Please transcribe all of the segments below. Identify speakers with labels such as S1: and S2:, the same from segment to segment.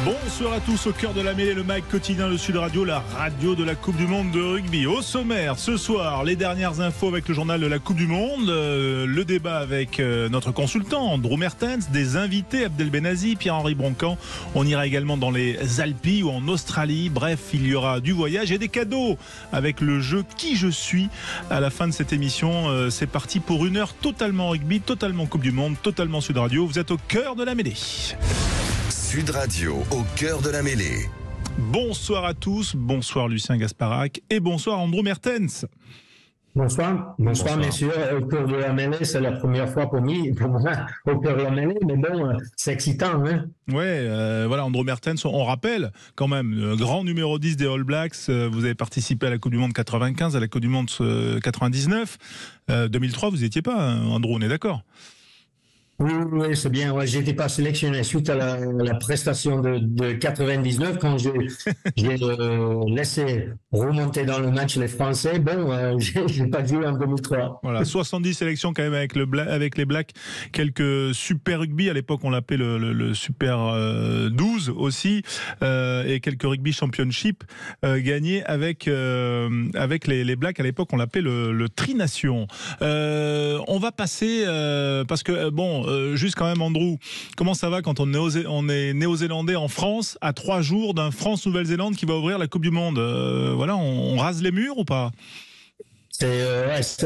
S1: Bonsoir à tous, au cœur de la mêlée, le mag quotidien de Sud Radio, la radio de la Coupe du Monde de rugby. Au sommaire, ce soir, les dernières infos avec le journal de la Coupe du Monde, le débat avec notre consultant Andrew Mertens, des invités, Abdel Benazi, Pierre-Henri Broncan. On ira également dans les Alpes ou en Australie. Bref, il y aura du voyage et des cadeaux avec le jeu Qui je suis à la fin de cette émission. C'est parti pour une heure totalement rugby, totalement Coupe du Monde, totalement Sud Radio. Vous êtes au cœur de la mêlée.
S2: Sud Radio, au cœur de la mêlée.
S1: Bonsoir à tous, bonsoir Lucien Gasparac et bonsoir Andrew Mertens.
S3: Bonsoir, messieurs. Au cœur de la mêlée, c'est la première fois pour moi, au cœur de la mêlée, mais bon, c'est excitant, hein.
S1: Ouais, voilà, Andrew Mertens, on rappelle quand même, grand numéro 10 des All Blacks, vous avez participé à la Coupe du Monde 95, à la Coupe du Monde 99, 2003, vous n'y étiez pas, hein, Andrew, on est d'accord?
S3: Oui, c'est bien. Ouais, j'étais pas sélectionné suite à la prestation de 99 quand j'ai laissé remonter dans le match les Français. Bon, j'ai pas joué en 2003.
S1: Voilà, 70 sélections quand même avec les Blacks, quelques Super Rugby, à l'époque on l'appelait le Super 12 aussi, et quelques Rugby Championship gagnés avec les Blacks, à l'époque on l'appelait le Tri-Nation. On va passer, parce que bon, juste quand même Andrew, comment ça va quand on est néo-zélandais en France à 3 jours d'un France-Nouvelle-Zélande qui va ouvrir la Coupe du Monde, voilà, on rase les murs ou pas?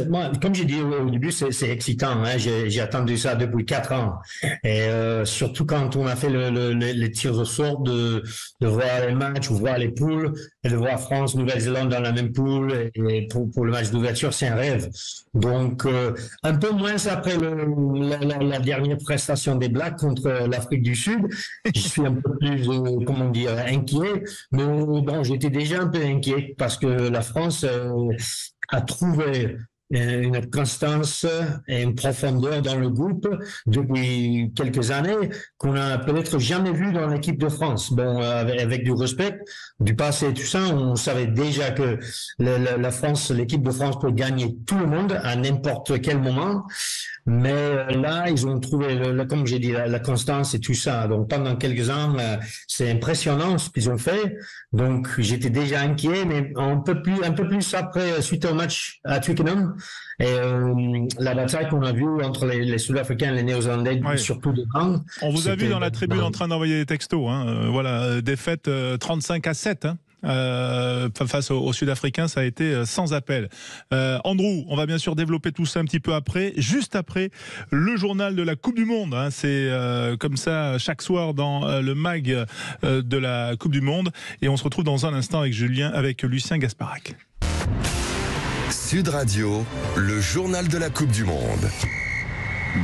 S3: Moi, comme j'ai dit au début, c'est excitant, hein. J'ai attendu ça depuis 4 ans. Et surtout quand on a fait les tirs au sort, de voir les matchs, ou voir les poules, et de voir France, Nouvelle-Zélande dans la même poule, et pour le match d'ouverture, c'est un rêve. Donc, un peu moins après la dernière prestation des Blacks contre l'Afrique du Sud, je suis un peu plus, inquiet. Mais bon, j'étais déjà un peu inquiet parce que la France a trouvé une constance et une profondeur dans le groupe depuis quelques années qu'on a peut-être jamais vu dans l'équipe de France. Bon, avec du respect, du passé et tout ça, on savait déjà que la France, l'équipe de France peut gagner tout le monde à n'importe quel moment. Mais là, ils ont trouvé, comme j'ai dit, la constance et tout ça. Donc, pendant quelques ans, c'est impressionnant ce qu'ils ont fait. Donc, j'étais déjà inquiet, mais un peu plus après, suite au match à Twickenham, et la bataille qu'on a vue entre les Sud-Africains et les Néo-Zélandais,
S1: ouais,
S3: surtout de gang.
S1: On vous a vu dans la tribune en train d'envoyer des textos, hein. Voilà, défaite 35-7, hein. Face aux Sud-Africains, ça a été sans appel. Andrew, on va bien sûr développer tout ça un petit peu après, juste après le journal de la Coupe du Monde, hein. C'est comme ça chaque soir dans le mag de la Coupe du Monde, et on se retrouve dans un instant avec Lucien Gasparac.
S2: Sud Radio, le journal de la Coupe du Monde.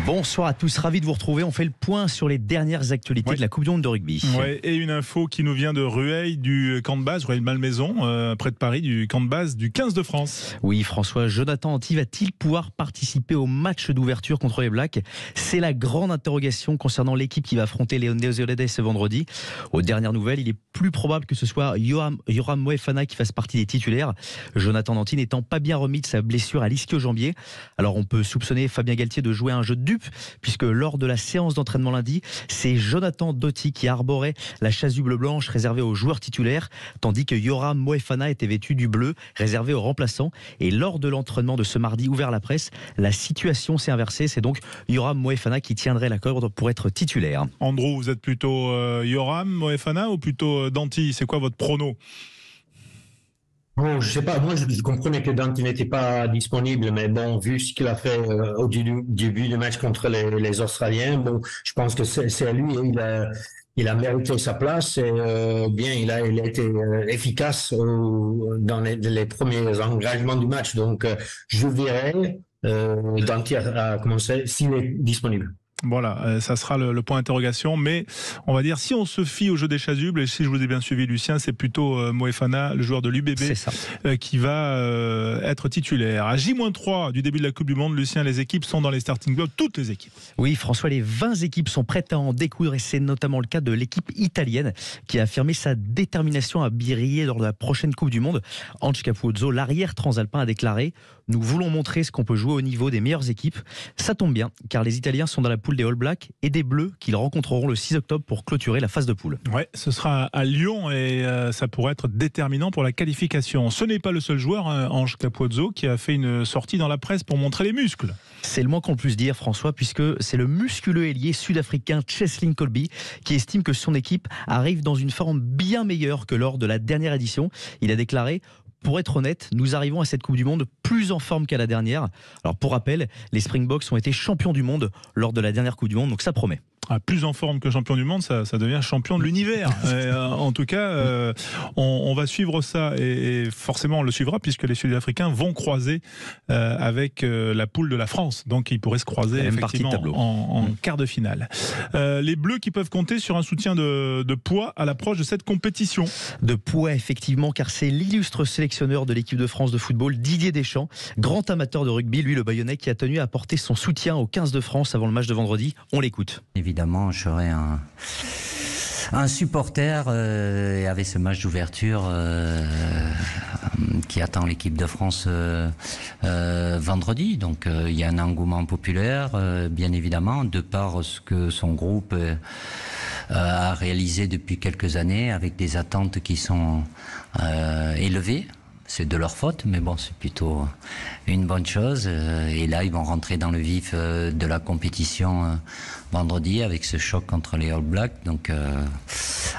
S4: Bonsoir à tous, ravi de vous retrouver. On fait le point sur les dernières actualités de la Coupe du Monde de rugby.
S1: Ouais, et une info qui nous vient de Rueil, du camp de base, Rueil-Malmaison, près de Paris, du camp de base du 15 de France.
S4: Oui, François, Jonathan Anty va-t-il pouvoir participer au match d'ouverture contre les Blacks? C'est la grande interrogation concernant l'équipe qui va affronter les Néo-Zélandais ce vendredi. Aux dernières nouvelles, il est plus probable que ce soit Yoram Moefana qui fasse partie des titulaires, Jonathan Anty n'étant pas bien remis de sa blessure à l'ischio-jambier. Alors on peut soupçonner Fabien Galtier de jouer un jeu de dupe, puisque lors de la séance d'entraînement lundi, c'est Jonathan Doty qui arborait la chasuble blanche réservée aux joueurs titulaires, tandis que Yoram Moefana était vêtu du bleu réservé aux remplaçants. Et lors de l'entraînement de ce mardi ouvert à la presse, la situation s'est inversée. C'est donc Yoram Moefana qui tiendrait la corde pour être titulaire.
S1: Andrew, vous êtes plutôt Yoram Moefana ou plutôt Danty? C'est quoi votre prono?
S3: Bon, je sais pas, moi je comprenais que Dante n'était pas disponible, mais bon, vu ce qu'il a fait au début du match contre les Australiens, bon, je pense que c'est à lui, il a mérité sa place et il a été efficace dans les premiers engagements du match, donc je verrai Dante a commencé s'il est disponible.
S1: Voilà, ça sera le point d'interrogation, mais on va dire, si on se fie au jeu des chasubles, et si je vous ai bien suivi Lucien, c'est plutôt Moefana, le joueur de l'UBB, qui va être titulaire. À J-3 du début de la Coupe du Monde, Lucien, les équipes sont dans les starting blocks, toutes les équipes.
S4: Oui, François, les 20 équipes sont prêtes à en découdre, et c'est notamment le cas de l'équipe italienne qui a affirmé sa détermination à briller lors de la prochaine Coupe du Monde. Ange Capuzzo, l'arrière transalpin, a déclaré: nous voulons montrer ce qu'on peut jouer au niveau des meilleures équipes. Ça tombe bien, car les Italiens sont dans la poule des All Blacks et des Bleus qu'ils rencontreront le 6 octobre pour clôturer la phase de poule.
S1: Ouais, ce sera à Lyon et ça pourrait être déterminant pour la qualification. Ce n'est pas le seul joueur, Ange Capozzo, qui a fait une sortie dans la presse pour montrer les muscles.
S4: C'est le moins qu'on puisse dire, François, puisque c'est le musculeux ailier sud-africain Cheslin Kolbe qui estime que son équipe arrive dans une forme bien meilleure que lors de la dernière édition. Il a déclaré: pour être honnête, nous arrivons à cette Coupe du Monde plus en forme qu'à la dernière. Alors pour rappel, les Springboks ont été champions du monde lors de la dernière Coupe du Monde, donc ça promet.
S1: Plus en forme que champion du monde, ça devient champion de l'univers. En tout cas, on va suivre ça et forcément on le suivra puisque les Sud-Africains vont croiser avec la poule de la France. Donc ils pourraient se croiser effectivement en quart de finale. Les Bleus qui peuvent compter sur un soutien de poids à l'approche de cette compétition.
S4: De poids effectivement, car c'est l'illustre sélectionneur de l'équipe de France de football, Didier Deschamps, grand amateur de rugby, lui le Bayonnais, qui a tenu à apporter son soutien au 15 de France avant le match de vendredi. On l'écoute.
S5: Évidemment, je serai un supporter avec ce match d'ouverture qui attend l'équipe de France vendredi. Donc il y a un engouement populaire, bien évidemment, de par ce que son groupe a réalisé depuis quelques années, avec des attentes qui sont élevées. C'est de leur faute, mais bon, c'est plutôt une bonne chose. Et là, ils vont rentrer dans le vif de la compétition vendredi avec ce choc contre les All Blacks. Donc,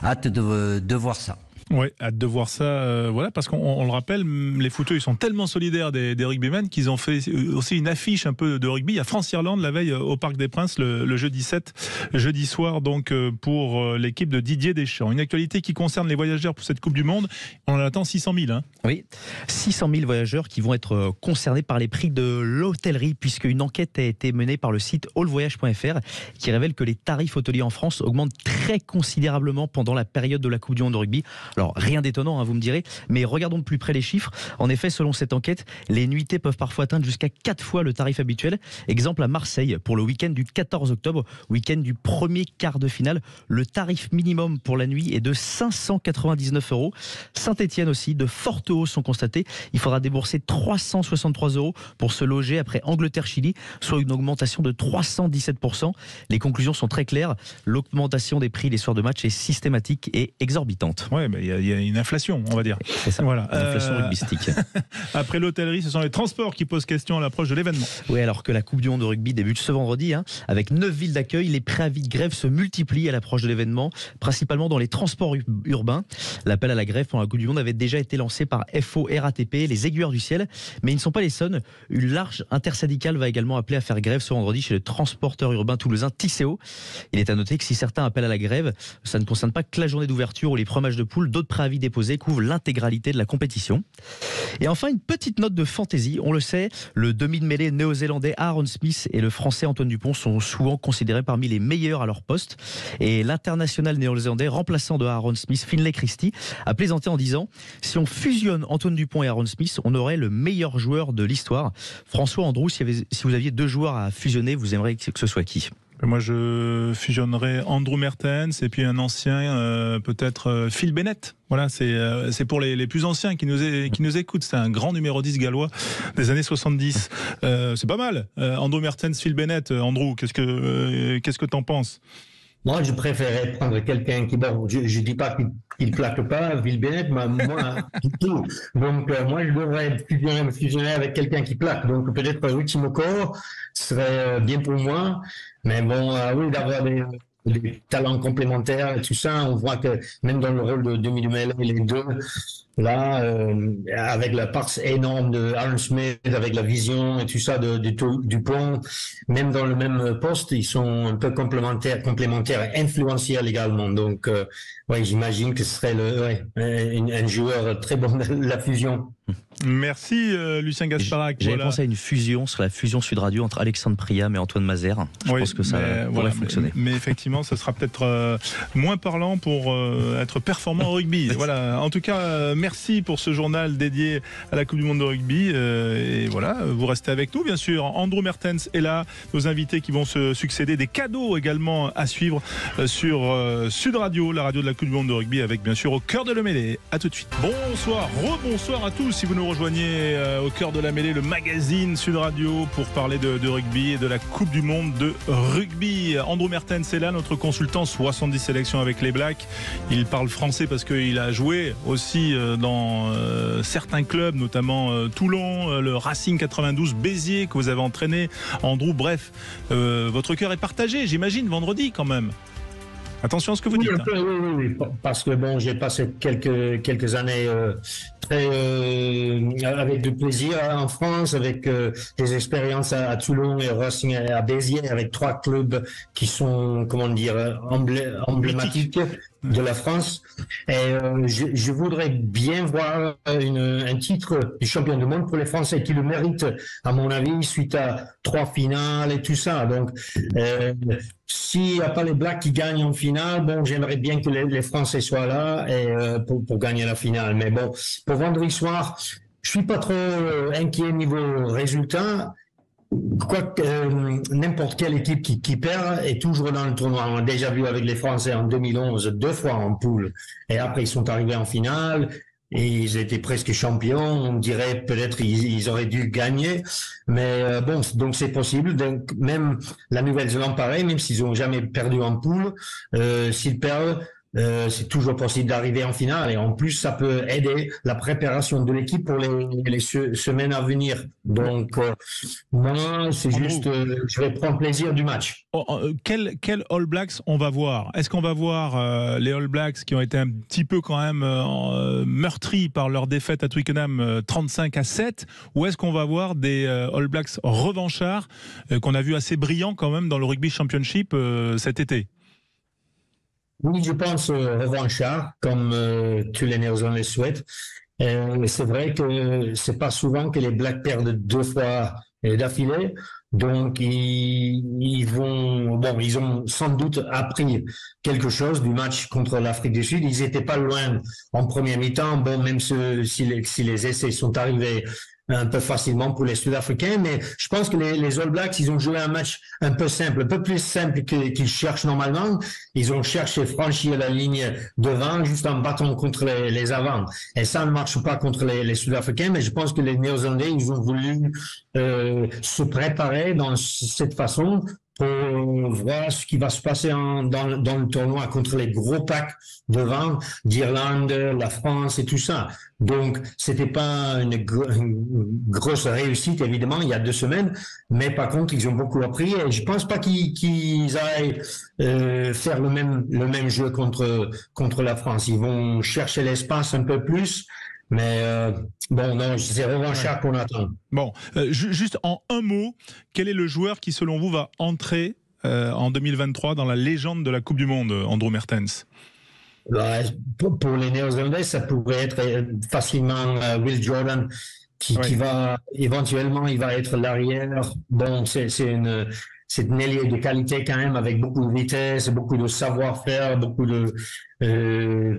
S5: hâte de voir ça.
S1: Oui, hâte de voir ça. Voilà, parce qu'on le rappelle, les footeux, ils sont tellement solidaires des rugbymen qu'ils ont fait aussi une affiche un peu de rugby. Il y a France-Irlande la veille au Parc des Princes, le jeudi 7, jeudi soir, donc pour l'équipe de Didier Deschamps. Une actualité qui concerne les voyageurs pour cette Coupe du Monde. On en attend 600 000. Hein.
S4: Oui, 600 000 voyageurs qui vont être concernés par les prix de l'hôtellerie, puisque une enquête a été menée par le site allvoyage.fr qui révèle que les tarifs hôteliers en France augmentent très considérablement pendant la période de la Coupe du Monde de rugby. Alors, rien d'étonnant, vous me direz, mais regardons de plus près les chiffres. En effet, selon cette enquête, les nuitées peuvent parfois atteindre jusqu'à 4 fois le tarif habituel. Exemple à Marseille, pour le week-end du 14 octobre, week-end du premier quart de finale, le tarif minimum pour la nuit est de 599 €. Saint-Etienne aussi, de fortes hausses sont constatées. Il faudra débourser 363 € pour se loger après Angleterre-Chili, soit une augmentation de 317%. Les conclusions sont très claires. L'augmentation des prix les soirs de match est systématique et exorbitante.
S1: Ouais, il y a une inflation, on va dire.
S4: C'est ça, voilà. Une inflation rugbystique.
S1: Après l'hôtellerie, ce sont les transports qui posent question à l'approche de l'événement.
S4: Oui, alors que la Coupe du Monde de rugby débute ce vendredi, avec 9 villes d'accueil, les préavis de grève se multiplient à l'approche de l'événement, principalement dans les transports urbains. L'appel à la grève pendant la Coupe du Monde avait déjà été lancé par FO, RATP, les Aiguilleurs du Ciel, mais ils ne sont pas les seuls. Une large intersyndicale va également appeler à faire grève ce vendredi chez le transporteur urbain toulousain Tisséo. Il est à noter que si certains appellent à la grève, ça ne concerne pas que la journée d'ouverture ou les premiers matchs de poule. D'autres préavis déposés couvrent l'intégralité de la compétition. Et enfin, une petite note de fantaisie. On le sait, le demi de mêlée néo-zélandais Aaron Smith et le français Antoine Dupont sont souvent considérés parmi les meilleurs à leur poste. Et l'international néo-zélandais remplaçant de Aaron Smith, Finlay Christie, a plaisanté en disant: si on fusionne Antoine Dupont et Aaron Smith, on aurait le meilleur joueur de l'histoire. François, Andrew, si vous aviez 2 joueurs à fusionner, vous aimeriez que ce soit qui ?
S1: Moi, je fusionnerais Andrew Mertens et puis un ancien, peut-être Phil Bennett. Voilà, c'est pour les plus anciens qui nous écoutent. C'est un grand numéro 10 gallois des années 70. C'est pas mal. Andrew Mertens, Phil Bennett. Andrew, qu'est-ce que t'en penses ?
S3: Moi, je préférais prendre quelqu'un qui, bon, je dis pas qu'il plaque pas, Phil Bennett, mais moi, du tout. Donc, moi, je devrais me fusionner avec quelqu'un qui plaque. Donc, peut-être Richie McCaw serait bien pour moi. Mais bon, oui, d'avoir des talents complémentaires et tout ça, on voit que même dans le rôle de demi-mêlée, les deux, là, avec la part énorme de Aaron Smith, avec la vision et tout ça de Dupont, même dans le même poste, ils sont un peu complémentaires et influentiels également. Donc, ouais, j'imagine que ce serait un joueur très bon de la fusion.
S1: Merci Lucien Gasparac.
S4: J'avais pensé à une fusion sur la fusion Sud Radio entre Alexandre Priam et Antoine Mazère. Je pense que ça pourrait fonctionner.
S1: Mais effectivement, ce sera peut-être moins parlant pour être performant au rugby. Voilà. En tout cas, Merci pour ce journal dédié à la Coupe du Monde de rugby. Et voilà, vous restez avec nous, bien sûr. Andrew Mertens est là, nos invités qui vont se succéder. Des cadeaux également à suivre sur Sud Radio, la radio de la Coupe du Monde de rugby, avec bien sûr Au cœur de la mêlée. À tout de suite. Bonsoir, rebonsoir à tous. Si vous nous rejoignez Au cœur de la mêlée, le magazine Sud Radio, pour parler de rugby et de la Coupe du Monde de rugby. Andrew Mertens est là, notre consultant, 70 sélections avec les Blacks. Il parle français parce qu'il a joué aussi dans certains clubs, notamment Toulon, le Racing 92, Béziers, que vous avez entraîné. Andrew, bref, votre cœur est partagé, j'imagine, vendredi quand même. Attention à ce que vous dites.
S3: Oui, parce que bon, j'ai passé quelques années avec du plaisir en France, avec des expériences à Toulon et Racing à Béziers, avec 3 clubs qui sont, comment dire, emblématiques de la France. Et je voudrais bien voir un titre du champion du monde pour les Français qui le méritent, à mon avis, suite à 3 finales et tout ça. Donc, s'il n'y a pas les Blacks qui gagnent en finale, bon, j'aimerais bien que les Français soient là et pour gagner la finale. Mais bon, pour vendredi soir, je suis pas trop inquiet niveau résultat. N'importe quelle équipe qui perd est toujours dans le tournoi. On a déjà vu avec les Français en 2011 2 fois en poule. Et après, ils sont arrivés en finale. Et ils étaient presque champions. On dirait peut-être ils auraient dû gagner. Mais bon, donc c'est possible. Donc même la Nouvelle-Zélande, pareil, même s'ils ont jamais perdu en poule, s'ils perdent, c'est toujours possible d'arriver en finale. Et en plus, ça peut aider la préparation de l'équipe pour les semaines à venir. Donc, moi, c'est juste, je vais prendre plaisir du match.
S1: Quel All Blacks on va voir? Est-ce qu'on va voir les All Blacks qui ont été un petit peu quand même meurtris par leur défaite à Twickenham 35-7, ou est-ce qu'on va voir des All Blacks revanchards qu'on a vu assez brillants quand même dans le Rugby Championship cet été?
S3: Oui, je pense revanchard, comme tous les Néo-Zélandais souhaitent. C'est vrai que c'est pas souvent que les Blacks perdent 2 fois d'affilée. Donc, ils ont sans doute appris quelque chose du match contre l'Afrique du Sud. Ils étaient pas loin en première mi-temps. Bon, même si les essais sont arrivés un peu facilement pour les Sud-Africains, mais je pense que les All Blacks, ils ont joué un match un peu simple, un peu plus simple qu'ils cherchent normalement. Ils ont cherché franchir la ligne devant juste en battant contre les avants. Et ça ne marche pas contre les Sud-Africains, mais je pense que les Néo-Zélandais, ils ont voulu se préparer dans cette façon pour voir ce qui va se passer dans le tournoi contre les gros packs devant d'Irlande, la France et tout ça. Donc, c'était pas une grosse réussite, évidemment, il y a 2 semaines, mais par contre, ils ont beaucoup appris et je pense pas qu'ils aillent faire le même jeu contre la France. Ils vont chercher l'espace un peu plus. Mais bon, non, c'est revanchard qu'on attend.
S1: Bon, juste en un mot, quel est le joueur qui, selon vous, va entrer en 2023 dans la légende de la Coupe du Monde, Andrew Mertens?
S3: Pour les Néo-Zélandais, ça pourrait être facilement Will Jordan qui va éventuellement, il va être l'arrière. Bon, c'est une ailier de qualité quand même, avec beaucoup de vitesse, beaucoup de savoir-faire, beaucoup de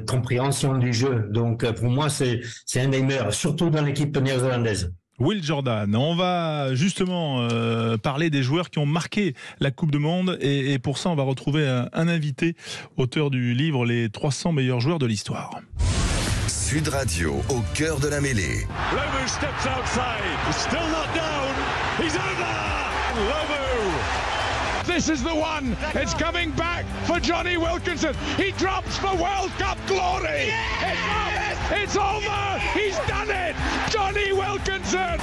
S3: compréhension du jeu. Donc pour moi, c'est un des meilleurs, surtout dans l'équipe néo-zélandaise.
S1: Will Jordan, on va justement parler des joueurs qui ont marqué la Coupe du Monde et pour ça on va retrouver un invité, auteur du livre Les 300 meilleurs joueurs de l'histoire.
S2: Sud Radio, au cœur de la mêlée.
S6: Lomu steps outside, he's still not down, he's over! Lomu! This is the one, it's coming back for Johnny Wilkinson, he drops for World Cup glory! Yes! It's over, he's done it! Johnny Wilkinson!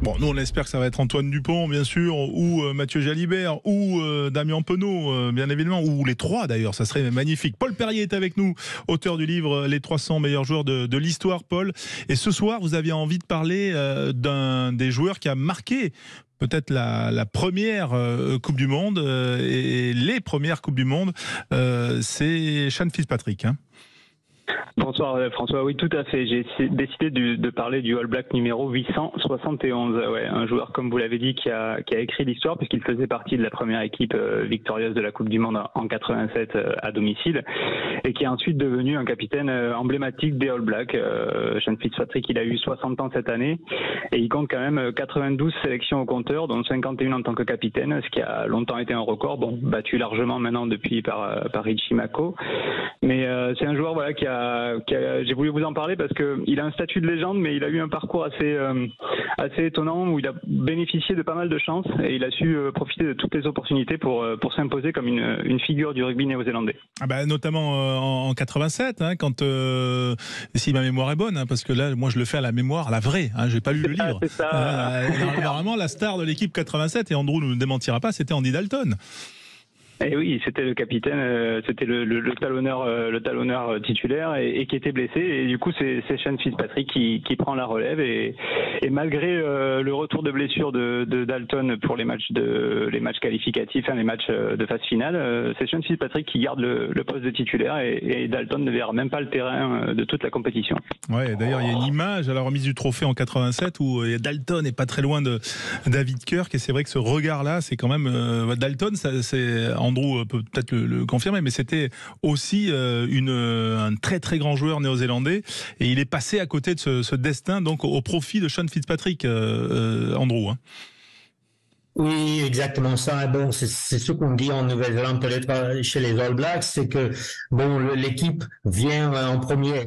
S1: Bon, nous on espère que ça va être Antoine Dupont, bien sûr, ou Mathieu Jalibert, ou Damien Penaud, bien évidemment, ou les 3 d'ailleurs, ça serait magnifique. Paul Perrier est avec nous, auteur du livre Les 300 meilleurs joueurs de l'histoire, Paul. Et ce soir, vous aviez envie de parler d'un des joueurs qui a marqué peut-être la première Coupe du Monde, et les premières Coupes du Monde, c'est Sean Fitzpatrick, hein.
S7: Bonsoir François, oui tout à fait. J'ai décidé de parler du All Black numéro 871. Ouais, un joueur comme vous l'avez dit qui a écrit l'histoire puisqu'il faisait partie de la première équipe victorieuse de la Coupe du Monde en 87 à domicile et qui est ensuite devenu un capitaine emblématique des All Blacks. Sean Fitzpatrick, il a eu 60 ans cette année et il compte quand même 92 sélections au compteur, dont 51 en tant que capitaine, ce qui a longtemps été un record, bon battu largement maintenant depuis par Richie Mako. Mais c'est un joueur voilà j'ai voulu vous en parler parce que il a un statut de légende, mais il a eu un parcours assez étonnant où il a bénéficié de pas mal de chance et il a su profiter de toutes les opportunités pour s'imposer comme une figure du rugby néo-zélandais.
S1: Ah bah, notamment en 87, hein, quand si ma mémoire est bonne, hein, parce que là, moi, je le fais à la mémoire, à la vraie. Hein, j'ai pas lu le livre.
S7: C'est ça.
S1: Normalement, la star de l'équipe 87, et Andrew ne nous démentira pas, c'était Andy Dalton.
S7: Et oui, c'était le capitaine, c'était le talonneur titulaire et qui était blessé. Et du coup, c'est Sean Fitzpatrick qui prend la relève. Et malgré le retour de blessure de Dalton pour les matchs qualificatifs, les matchs de phase finale, c'est Sean Fitzpatrick qui garde le poste de titulaire et Dalton ne verra même pas le terrain de toute la compétition. Ouais,
S1: d'ailleurs, il y a une image à la remise du trophée en 87 où Dalton n'est pas très loin de David Kirk. Et c'est vrai que ce regard-là, c'est quand même Dalton, c'est Andrew peut peut-être le confirmer, mais c'était aussi un très très grand joueur néo-zélandais et il est passé à côté de ce destin donc au profit de Sean Fitzpatrick, Andrew. Hein.
S3: Oui, exactement ça. Bon, c'est ce qu'on dit en Nouvelle-Zélande, peut-être chez les All Blacks, c'est que bon, l'équipe vient en premier.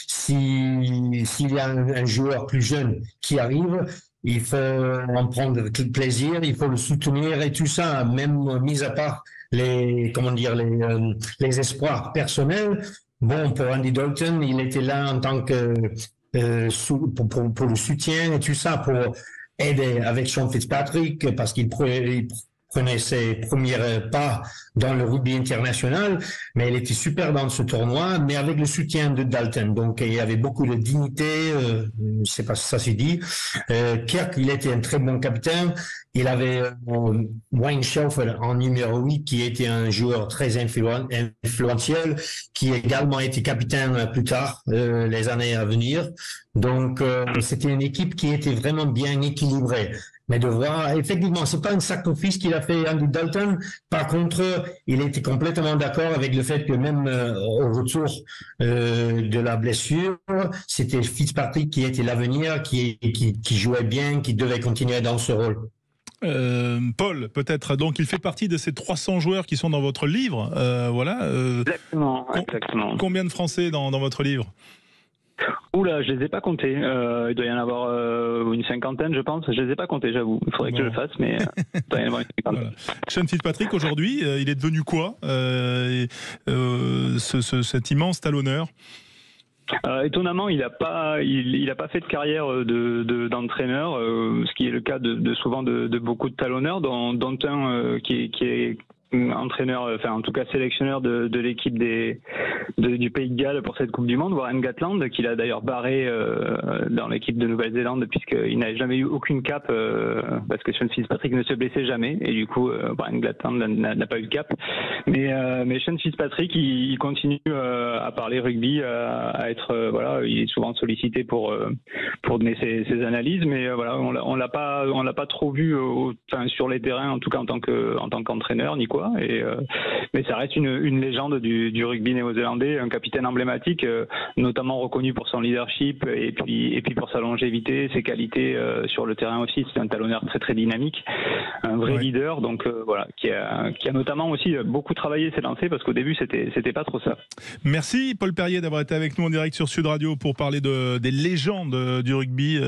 S3: S'il y a un joueur plus jeune qui arrive, il faut en prendre plaisir, il faut le soutenir et tout ça, même mis à part les espoirs personnels. Bon, pour Andy Dalton, il était là en tant que pour le soutien et tout ça, pour aider avec Sean Fitzpatrick parce qu'il prenait ses premiers pas dans le rugby international, mais il était super dans ce tournoi, mais avec le soutien de Dalton. Donc, il y avait beaucoup de dignité, je sais pas si ça s'est dit. Kirk, il était un très bon capitaine. Il avait Wayne Shelford en numéro 8, qui était un joueur très influentiel, qui a également été capitaine plus tard, les années à venir. Donc, c'était une équipe qui était vraiment bien équilibrée. Mais de voir, effectivement, c'est pas un sacrifice qu'il a fait Andy Dalton. Par contre, il était complètement d'accord avec le fait que même au retour de la blessure, c'était Fitzpatrick qui était l'avenir, qui jouait bien, qui devait continuer dans ce rôle.
S1: Paul, peut-être. Donc, il fait partie de ces 300 joueurs qui sont dans votre livre. Voilà.
S7: Exactement.
S1: Combien de Français dans votre livre ?
S7: Oula, je les ai pas comptés. Il doit y en avoir une cinquantaine, je pense. Je les ai pas comptés, j'avoue. Il faudrait que je le fasse, mais il doit y en avoir une cinquantaine. Voilà.
S1: Sean Fitzpatrick, aujourd'hui, il est devenu quoi cet immense talonneur?
S7: Étonnamment, il a pas fait de carrière d'entraîneur, ce qui est le cas souvent de beaucoup de talonneurs, dont un qui est entraîneur, enfin en tout cas sélectionneur de l'équipe du Pays de Galles pour cette Coupe du Monde, Warren Gatland, qu'il a d'ailleurs barré dans l'équipe de Nouvelle-Zélande puisqu'il n'a jamais eu aucune cape parce que Sean Fitzpatrick ne se blessait jamais et du coup Warren Gatland n'a pas eu de cape. Mais Sean Fitzpatrick il continue à parler rugby, à être il est souvent sollicité pour donner ses analyses, mais on l'a pas trop vu sur les terrains, en tout cas en tant qu'entraîneur ni quoi. Mais ça reste une légende du rugby néo-zélandais, un capitaine emblématique, notamment reconnu pour son leadership et puis pour sa longévité, ses qualités sur le terrain aussi. C'est un talonneur très très dynamique, un vrai leader, donc qui a notamment aussi beaucoup travaillé ses lancers parce qu'au début c'était pas trop ça.
S1: Merci Paul Perrier d'avoir été avec nous en direct sur Sud Radio pour parler des légendes du rugby,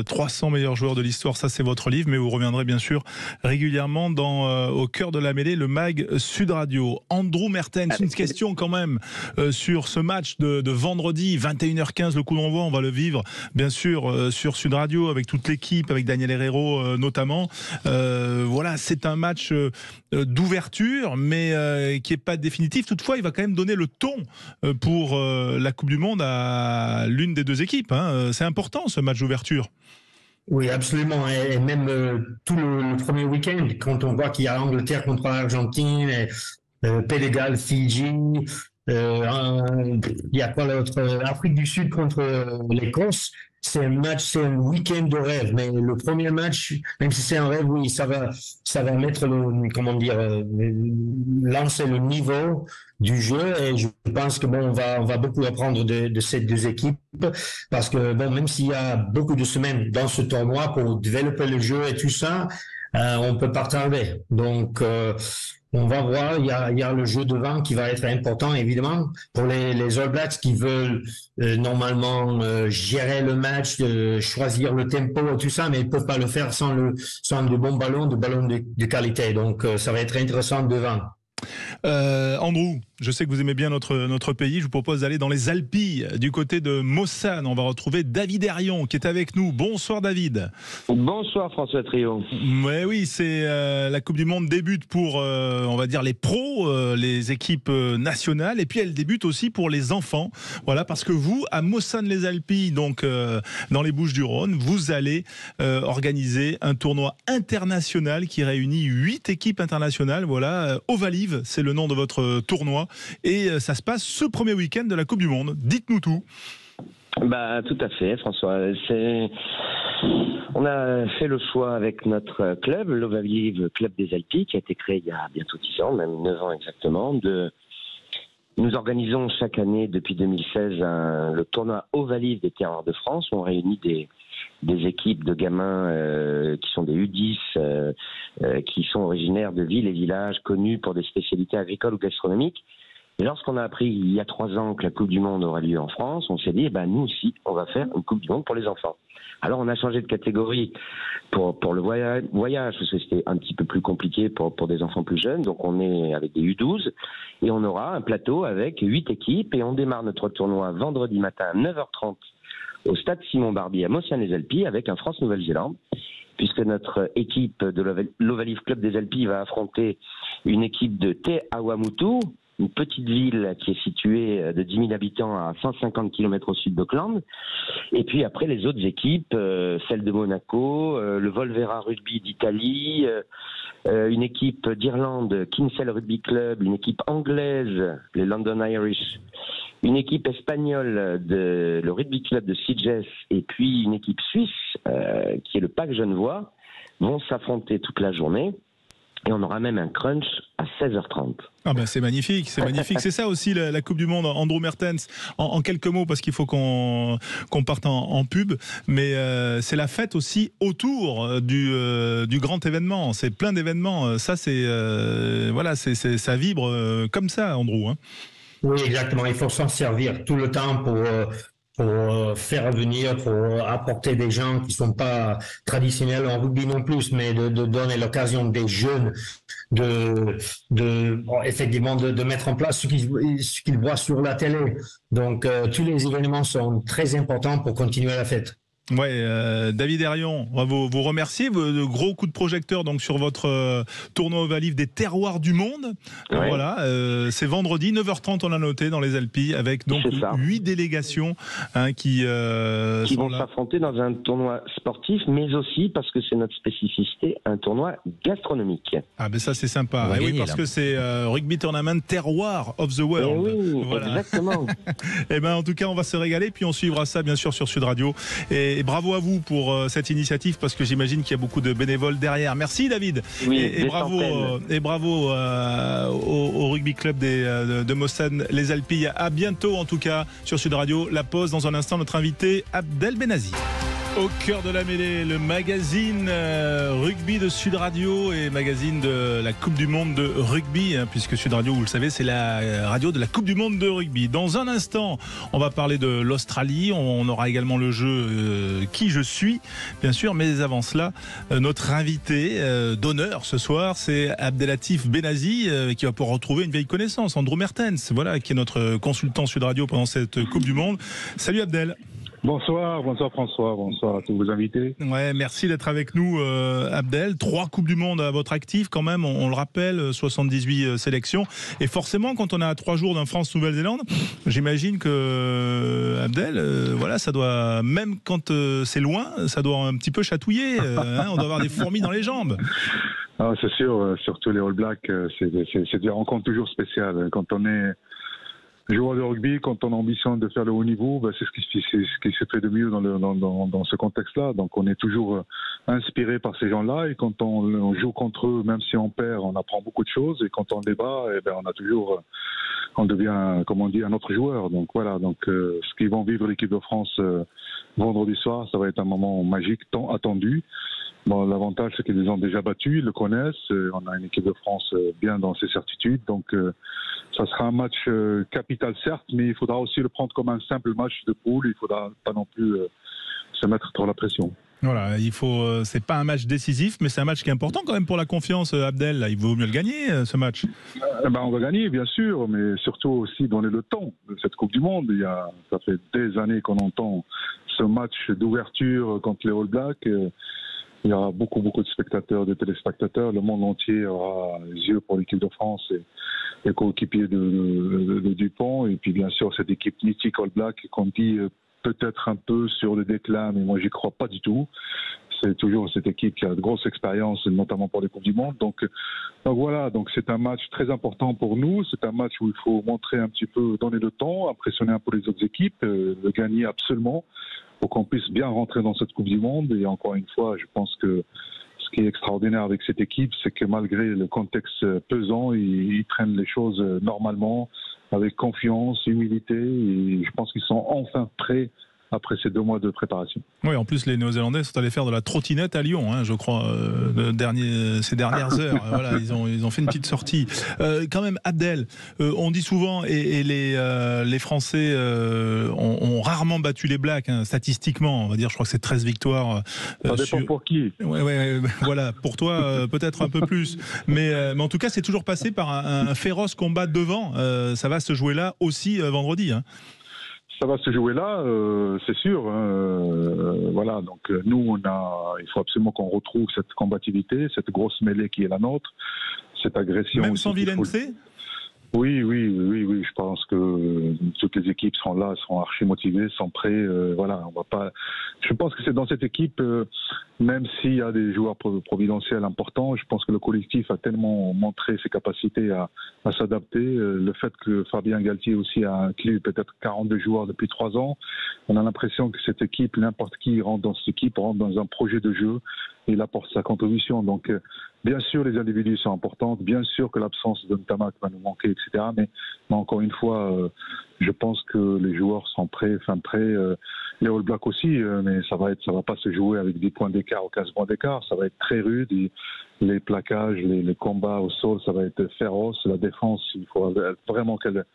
S1: 300 meilleurs joueurs de l'histoire. Ça c'est votre livre, mais vous reviendrez bien sûr régulièrement au cœur de la mêlée, le mag Sud Radio. Andrew Mertens, une question quand même sur ce match de vendredi 21h15, le coup d'envoi. On va le vivre bien sûr sur Sud Radio avec toute l'équipe, avec Daniel Herrero notamment. C'est un match d'ouverture mais qui n'est pas définitif. Toutefois, il va quand même donner le ton pour la Coupe du Monde à l'une des deux équipes. Hein. C'est important ce match d'ouverture.
S3: Oui, absolument. Et même tout le premier week-end, quand on voit qu'il y a l'Angleterre contre l'Argentine, Pays de Galles, Fidji, il y a quoi l'autre, Afrique du Sud contre l'Écosse. C'est un match, c'est un week-end de rêve. Mais le premier match, même si c'est un rêve, oui, ça va mettre lancer le niveau du jeu. Et je pense que on va beaucoup apprendre de ces deux équipes, parce que même s'il y a beaucoup de semaines dans ce tournoi pour développer le jeu et tout ça, on peut pas tarder. Donc, on va voir, il y a le jeu devant qui va être important, évidemment, pour les All Blacks qui veulent normalement gérer le match, choisir le tempo et tout ça, mais ils peuvent pas le faire sans de bons ballons, de qualité. Donc, ça va être intéressant devant.
S1: Andrew, je sais que vous aimez bien notre pays. Je vous propose d'aller dans les Alpilles, du côté de Mossane. On va retrouver David Herrion qui est avec nous. Bonsoir David.
S8: Bonsoir François Trio.
S1: Oui, c'est la Coupe du Monde débute pour, on va dire, les pros, les équipes nationales, et puis elle débute aussi pour les enfants. Voilà, parce que vous, à Mossane-les-Alpilles, donc dans les Bouches-du-Rhône, vous allez organiser un tournoi international qui réunit 8 équipes internationales. Voilà, Ovalive, c'est le nom de votre tournoi, et ça se passe ce premier week-end de la Coupe du Monde. Dites-nous tout.
S8: Tout à fait, François. On a fait le choix avec notre club, l'Ovalive Club des Alpilles, qui a été créé il y a bientôt 10 ans, même 9 ans exactement. Nous organisons chaque année depuis 2016 le tournoi Ovalive des terroirs de France, où on réunit des équipes de gamins qui sont des U10, qui sont originaires de villes et villages connus pour des spécialités agricoles ou gastronomiques. Et lorsqu'on a appris il y a 3 ans que la Coupe du Monde aura lieu en France, on s'est dit, nous aussi, on va faire une Coupe du Monde pour les enfants. Alors on a changé de catégorie pour le voyage, parce que c'était un petit peu plus compliqué pour des enfants plus jeunes. Donc on est avec des U12 et on aura un plateau avec 8 équipes, et on démarre notre tournoi vendredi matin à 9h30 au stade Simon-Barbier à Mossane-les-Alpilles avec un France-Nouvelle-Zélande, puisque notre équipe de l'Ovalive Club des Alpilles va affronter une équipe de Te Awamutu, une petite ville qui est située de 10 000 habitants à 150 km au sud d'Auckland. Et puis après, les autres équipes, celle de Monaco, le Volvera Rugby d'Italie, une équipe d'Irlande, Kinsale Rugby Club, une équipe anglaise, les London Irish, une équipe espagnole, le Rugby Club de Sitges, et puis une équipe suisse, qui est le PAC Genevois, vont s'affronter toute la journée. Et on aura même un crunch à 16h30.
S1: C'est magnifique, c'est magnifique. C'est ça aussi la Coupe du Monde, Andrew Mertens. En quelques mots, parce qu'il faut qu'on parte en pub, mais c'est la fête aussi autour du grand événement. C'est plein d'événements. Ça, ça vibre comme ça, Andrew. Hein.
S3: Oui, exactement. Il faut s'en servir tout le temps pour faire venir, pour apporter des gens qui sont pas traditionnels en rugby non plus, mais de donner l'occasion des jeunes effectivement de mettre en place ce qu'ils voient sur la télé. Donc tous les événements sont très importants pour continuer la fête.
S1: Ouais, David Herrion, on va vous remercier. De gros coups de projecteur donc sur votre tournoi Ovalive des terroirs du monde. Ouais. Voilà, c'est vendredi 9h30, on l'a noté, dans les Alpilles, avec donc 8 délégations qui
S8: vont s'affronter dans un tournoi sportif, mais aussi, parce que c'est notre spécificité, un tournoi gastronomique.
S1: Ça c'est sympa. Oui, parce que c'est Rugby Tournament Terroir of the World.
S8: Oui, voilà. Exactement.
S1: En tout cas, on va se régaler, puis on suivra ça bien sûr sur Sud Radio. Et bravo à vous pour cette initiative, parce que j'imagine qu'il y a beaucoup de bénévoles derrière. Merci David.
S8: Oui,
S1: et bravo au Rugby Club de Mossane les Alpilles. À bientôt en tout cas sur Sud Radio. La pause dans un instant, notre invité Abdel Benazi. Au cœur de la mêlée, le magazine rugby de Sud Radio et magazine de la Coupe du Monde de rugby, puisque Sud Radio, vous le savez, c'est la radio de la Coupe du Monde de rugby. Dans un instant, on va parler de l'Australie. On aura également le jeu Qui je suis, bien sûr. Mais avant cela, notre invité d'honneur ce soir, c'est Abdelatif Benazi, qui va pouvoir retrouver une vieille connaissance, Andrew Mertens, voilà, qui est notre consultant Sud Radio pendant cette Coupe du Monde. Salut Abdel.
S9: Bonsoir François, bonsoir à tous vos invités.
S1: Ouais, merci d'être avec nous Abdel. 3 Coupes du Monde à votre actif quand même, on le rappelle, 78 sélections. Et forcément, quand on a 3 jours d'un France-Nouvelle-Zélande, j'imagine que Abdel, ça doit, même quand c'est loin, ça doit un petit peu chatouiller. On doit avoir des fourmis dans les jambes.
S9: C'est sûr, surtout les All Blacks, c'est des rencontres toujours spéciales. Quand on est Joueur de rugby, quand on ambitionne de faire le haut niveau, c'est ce qui se fait de mieux dans ce contexte-là. Donc on est toujours inspiré par ces gens-là, et quand on joue contre eux, même si on perd, on apprend beaucoup de choses, et quand on les bat, on devient, comme on dit, un autre joueur. Donc voilà, ce qu'ils vont vivre l'équipe de France vendredi soir, ça va être un moment magique, tant attendu. Bon, l'avantage, c'est qu'ils les ont déjà battus, ils le connaissent. On a une équipe de France bien dans ses certitudes. Donc, ça sera un match capital, certes, mais il faudra aussi le prendre comme un simple match de poule. Il ne faudra pas non plus se mettre trop la pression.
S1: Voilà, c'est pas un match décisif, mais c'est un match qui est important quand même pour la confiance, Abdel. Là, il vaut mieux le gagner, ce match.
S9: On va gagner, bien sûr, mais surtout aussi donner le temps de cette Coupe du Monde. Ça fait des années qu'on entend ce match d'ouverture contre les All Blacks. Il y aura beaucoup de spectateurs, de téléspectateurs. Le monde entier aura les yeux pour l'équipe de France et coéquipier de Dupont. Et puis, bien sûr, cette équipe mythique All Black qu'on dit peut-être un peu sur le déclin, mais moi, j'y crois pas du tout. C'est toujours cette équipe qui a de grosses expériences, notamment pour les Coupes du Monde. Donc voilà, c'est un match très important pour nous. C'est un match où il faut montrer un petit peu, donner le temps, impressionner un peu les autres équipes, le gagner absolument, pour qu'on puisse bien rentrer dans cette Coupe du Monde. Et encore une fois, je pense que ce qui est extraordinaire avec cette équipe, c'est que malgré le contexte pesant, ils prennent les choses normalement, avec confiance, humilité, et je pense qu'ils sont enfin prêts après ces 2 mois de préparation.
S1: Oui, en plus les Néo-Zélandais sont allés faire de la trottinette à Lyon, je crois, ces dernières heures. Voilà, ils ont fait une petite sortie. Quand même, Abdel, on dit souvent, et les Français ont rarement battu les Blacks, statistiquement, on va dire, je crois que c'est 13 victoires.
S9: Ça dépend pour qui.
S1: Ouais, voilà, pour toi, peut-être un peu plus. Mais en tout cas, c'est toujours passé par un féroce combat devant. Ça va se jouer là aussi vendredi.
S9: Ça va se jouer là, c'est sûr. Voilà, donc nous, il faut absolument qu'on retrouve cette combativité, cette grosse mêlée qui est la nôtre, cette agression.
S1: Même sans Villeneuve.
S9: Oui, je pense que toutes les équipes seront là, seront archi motivées, sont prêts. Voilà, on va pas. Je pense que c'est dans cette équipe, même s'il y a des joueurs providentiels importants, je pense que le collectif a tellement montré ses capacités à s'adapter. Le fait que Fabien Galtier aussi a inclus peut-être 42 joueurs depuis 3 ans, on a l'impression que cette équipe, n'importe qui rentre dans cette équipe, rentre dans un projet de jeu et il apporte sa contribution. Donc, bien sûr, les individus sont importants, bien sûr que l'absence de Ntamak va nous manquer, etc. Mais encore une fois, je pense que les joueurs sont prêts, les All Blacks aussi, mais ça va pas se jouer avec 10 points d'écart ou 15 points d'écart, ça va être très rude. Les plaquages, les combats au sol, ça va être féroce. La défense, il faut vraiment qu'elle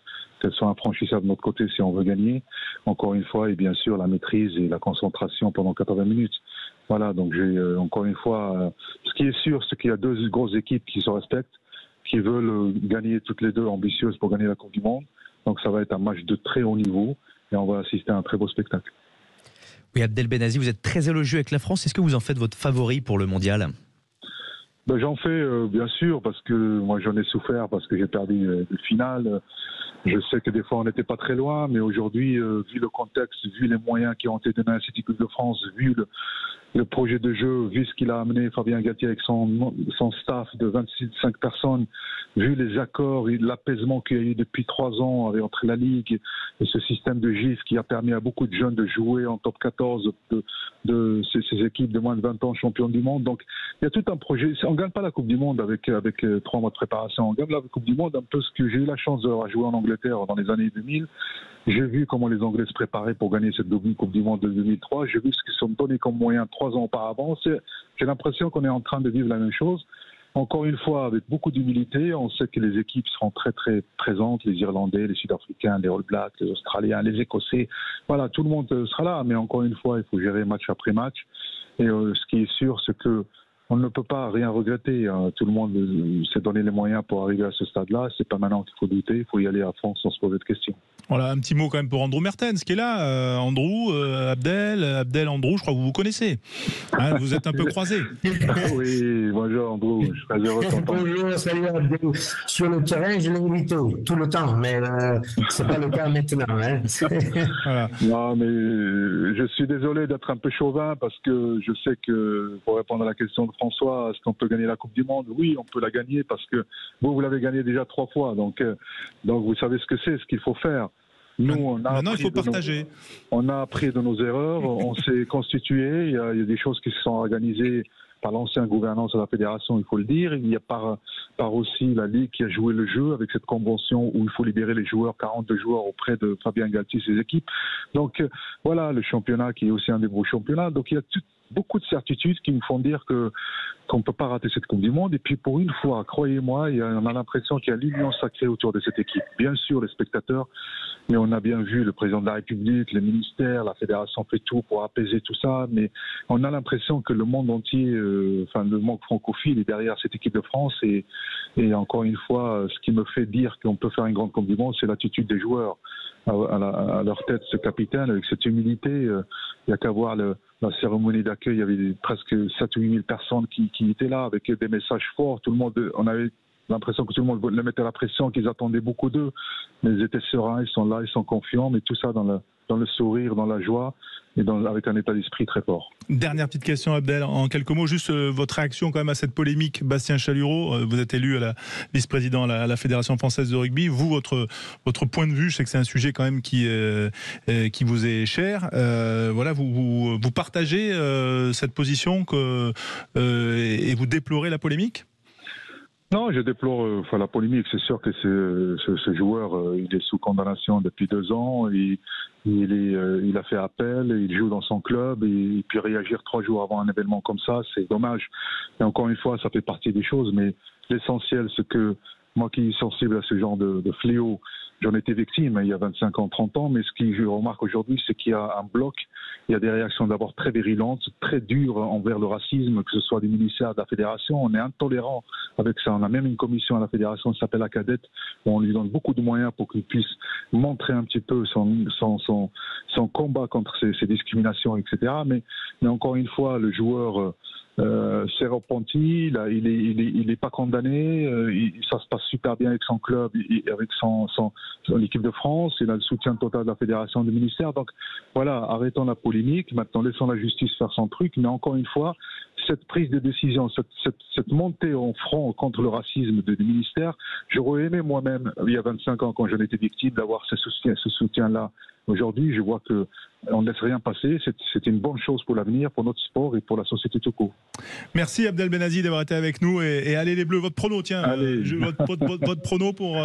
S9: soit infranchissable de notre côté si on veut gagner. Encore une fois, et bien sûr, la maîtrise et la concentration pendant 80 minutes. Voilà, donc encore une fois, ce qui est sûr, c'est qu'il y a 2 grosses équipes qui se respectent, qui veulent gagner toutes les 2 ambitieuses pour gagner la Coupe du Monde. Donc ça va être un match de très haut niveau et on va assister à un très beau spectacle.
S4: Oui, Abdel Benazi, vous êtes très élogieux avec la France. Est-ce que vous en faites votre favori pour le mondial ?
S9: J'en fais bien sûr, parce que moi j'en ai souffert, parce que j'ai perdu le final. Je sais que des fois on n'était pas très loin, mais aujourd'hui, vu le contexte, vu les moyens qui ont été donnés à cette équipe de France, vu le projet de jeu, vu ce qu'il a amené Fabien Galtier avec son staff de 25 personnes, vu les accords et l'apaisement qu'il y a eu depuis 3 ans entre la Ligue et ce système de GIF qui a permis à beaucoup de jeunes de jouer en top 14 de ces équipes de moins de 20 ans champions du monde. Donc il y a tout un projet. On ne gagne pas la Coupe du Monde avec 3 mois de préparation. On gagne la Coupe du Monde un peu ce que j'ai eu la chance de jouer en Angleterre dans les années 2000. J'ai vu comment les Anglais se préparaient pour gagner cette double Coupe du Monde de 2003. J'ai vu ce qu'ils se sont donnés comme moyen 3 ans auparavant. J'ai l'impression qu'on est en train de vivre la même chose. Encore une fois, avec beaucoup d'humilité, on sait que les équipes seront très très présentes, les Irlandais, les Sud-Africains, les All Blacks, les Australiens, les Écossais. Voilà, tout le monde sera là, mais encore une fois, il faut gérer match après match. Et ce qui est sûr, c'est que on ne peut pas rien regretter. Tout le monde s'est donné les moyens pour arriver à ce stade-là. C'est pas maintenant qu'il faut douter, il faut y aller à fond sans se poser de questions.
S1: Voilà, un petit mot quand même pour Andrew Mertens qui est là. Andrew, Abdel, Andrew, je crois que vous vous connaissez. Vous êtes un peu croisés.
S9: Oui, bonjour Andrew, je suis très heureux de t'entendre.
S3: Bonjour, salut Abdel. Sur le terrain, je l'ai invité tout le temps, mais c'est pas le cas maintenant.
S1: Voilà.
S9: Non, mais je suis désolé d'être un peu chauvin parce que je sais que, pour répondre à la question de François, est-ce qu'on peut gagner la Coupe du Monde? Oui, on peut la gagner parce que vous l'avez gagné déjà 3 fois. Donc vous savez ce que c'est, ce qu'il faut faire. Nous,
S1: maintenant, il faut partager.
S9: On a appris de nos erreurs, on s'est constitué, il y a des choses qui se sont organisées par l'ancienne gouvernance de la fédération, il faut le dire. Il y a par aussi la Ligue qui a joué le jeu avec cette convention où il faut libérer les joueurs, 42 joueurs auprès de Fabien Galtier et ses équipes. Donc voilà, le championnat qui est aussi un des gros championnats. Donc il y a beaucoup de certitudes qui me font dire qu'on ne peut pas rater cette Coupe du Monde. Et puis pour une fois, croyez-moi, on a l'impression qu'il y a l'union sacrée autour de cette équipe. Bien sûr, les spectateurs, mais on a bien vu le président de la République, les ministères, la fédération fait tout pour apaiser tout ça. Mais on a l'impression que le monde entier, le monde francophile est derrière cette équipe de France. Et encore une fois, ce qui me fait dire qu'on peut faire une grande Coupe du Monde, c'est l'attitude des joueurs. À leur tête, ce capitaine, avec cette humilité, il n'y a qu'à voir la cérémonie d'accueil, il y avait presque 7 ou 8 000 personnes qui étaient là, avec des messages forts. Tout le monde, on avait l'impression que tout le monde les mettait à la pression, qu'ils attendaient beaucoup d'eux. Mais ils étaient sereins, ils sont là, ils sont confiants, mais tout ça dans le sourire, dans la joie et avec un état d'esprit très fort.
S1: Dernière petite question, Abdel, en quelques mots, juste votre réaction quand même à cette polémique. Bastien Chalureau, vous êtes élu à la vice-président à la Fédération française de rugby. Vous, votre point de vue, je sais que c'est un sujet quand même qui vous est cher. Voilà, vous partagez cette position et vous déplorez la polémique ?
S9: Non, je déplore la polémique. C'est sûr que ce joueur, il est sous condamnation depuis 2 ans. Il a fait appel, il joue dans son club et puis réagir 3 jours avant un événement comme ça, c'est dommage. Et encore une fois, ça fait partie des choses. Mais l'essentiel, c'est que moi qui suis sensible à ce genre de fléau, j'en étais victime il y a 25 ans, 30 ans, mais ce que je remarque aujourd'hui, c'est qu'il y a un bloc, il y a des réactions d'abord très virulentes, très dures envers le racisme, que ce soit du ministère, de la fédération. On est intolérant avec ça. On a même une commission à la fédération qui s'appelle la Cadette, où on lui donne beaucoup de moyens pour qu'il puisse montrer un petit peu son combat contre ces discriminations, etc. Mais encore une fois, le joueur s'est repenti, il n'est pas condamné, ça se passe super bien avec son club, avec son équipe de France, il a le soutien total de la fédération, du ministère. Donc voilà, arrêtons la polémique, maintenant laissons la justice faire son truc, mais encore une fois, cette prise de décision, cette montée en front contre le racisme du ministère, j'aurais aimé moi-même, il y a 25 ans, quand j'en étais victime, d'avoir ce soutien-là. Aujourd'hui, je vois qu'on ne laisse rien passer. C'est une bonne chose pour l'avenir, pour notre sport et pour la société tout court.
S1: Merci Abdel Benazi d'avoir été avec nous. Et allez les Bleus, votre prono, tiens, votre prono pour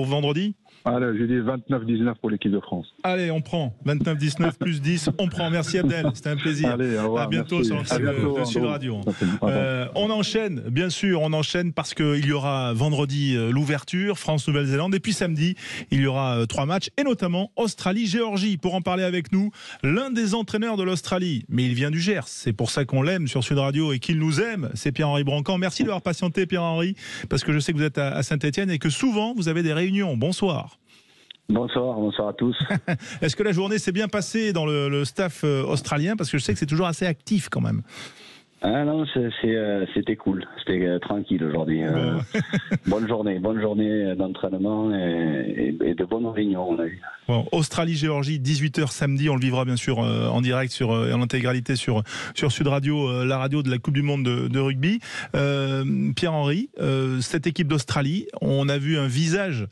S1: vendredi.
S9: Allez, je dis 29-19 pour l'équipe de France.
S1: Allez, on prend. 29-19 plus 10, on prend. Merci Abdel, c'était un plaisir.
S9: Allez, au revoir,
S1: à bientôt
S9: merci.
S1: Sur le Sud Radio. On enchaîne, bien sûr, parce qu'il y aura vendredi l'ouverture, France-Nouvelle-Zélande, et puis samedi, il y aura 3 matchs, et notamment Australie-Géorgie. Pour en parler avec nous, l'un des entraîneurs de l'Australie, mais il vient du Gers, c'est pour ça qu'on l'aime sur Sud Radio et qu'il nous aime, c'est Pierre-Henri Brancan. Merci d'avoir patienté, Pierre-Henri, parce que je sais que vous êtes à Saint-Étienne et que souvent vous avez des réunions. Bonsoir.
S10: Bonsoir à tous.
S1: Est-ce que la journée s'est bien passée dans le staff australien? Parce que je sais que c'est toujours assez actif quand même.
S10: Ah non, c'était cool, c'était tranquille aujourd'hui. Bonne journée d'entraînement et de bonnes réunions on a eu.
S1: Bon, Australie-Géorgie, 18h samedi, on le vivra bien sûr en direct en intégralité sur Sud Radio, la radio de la Coupe du Monde de rugby. Pierre-Henri, cette équipe d'Australie, on a vu un visage,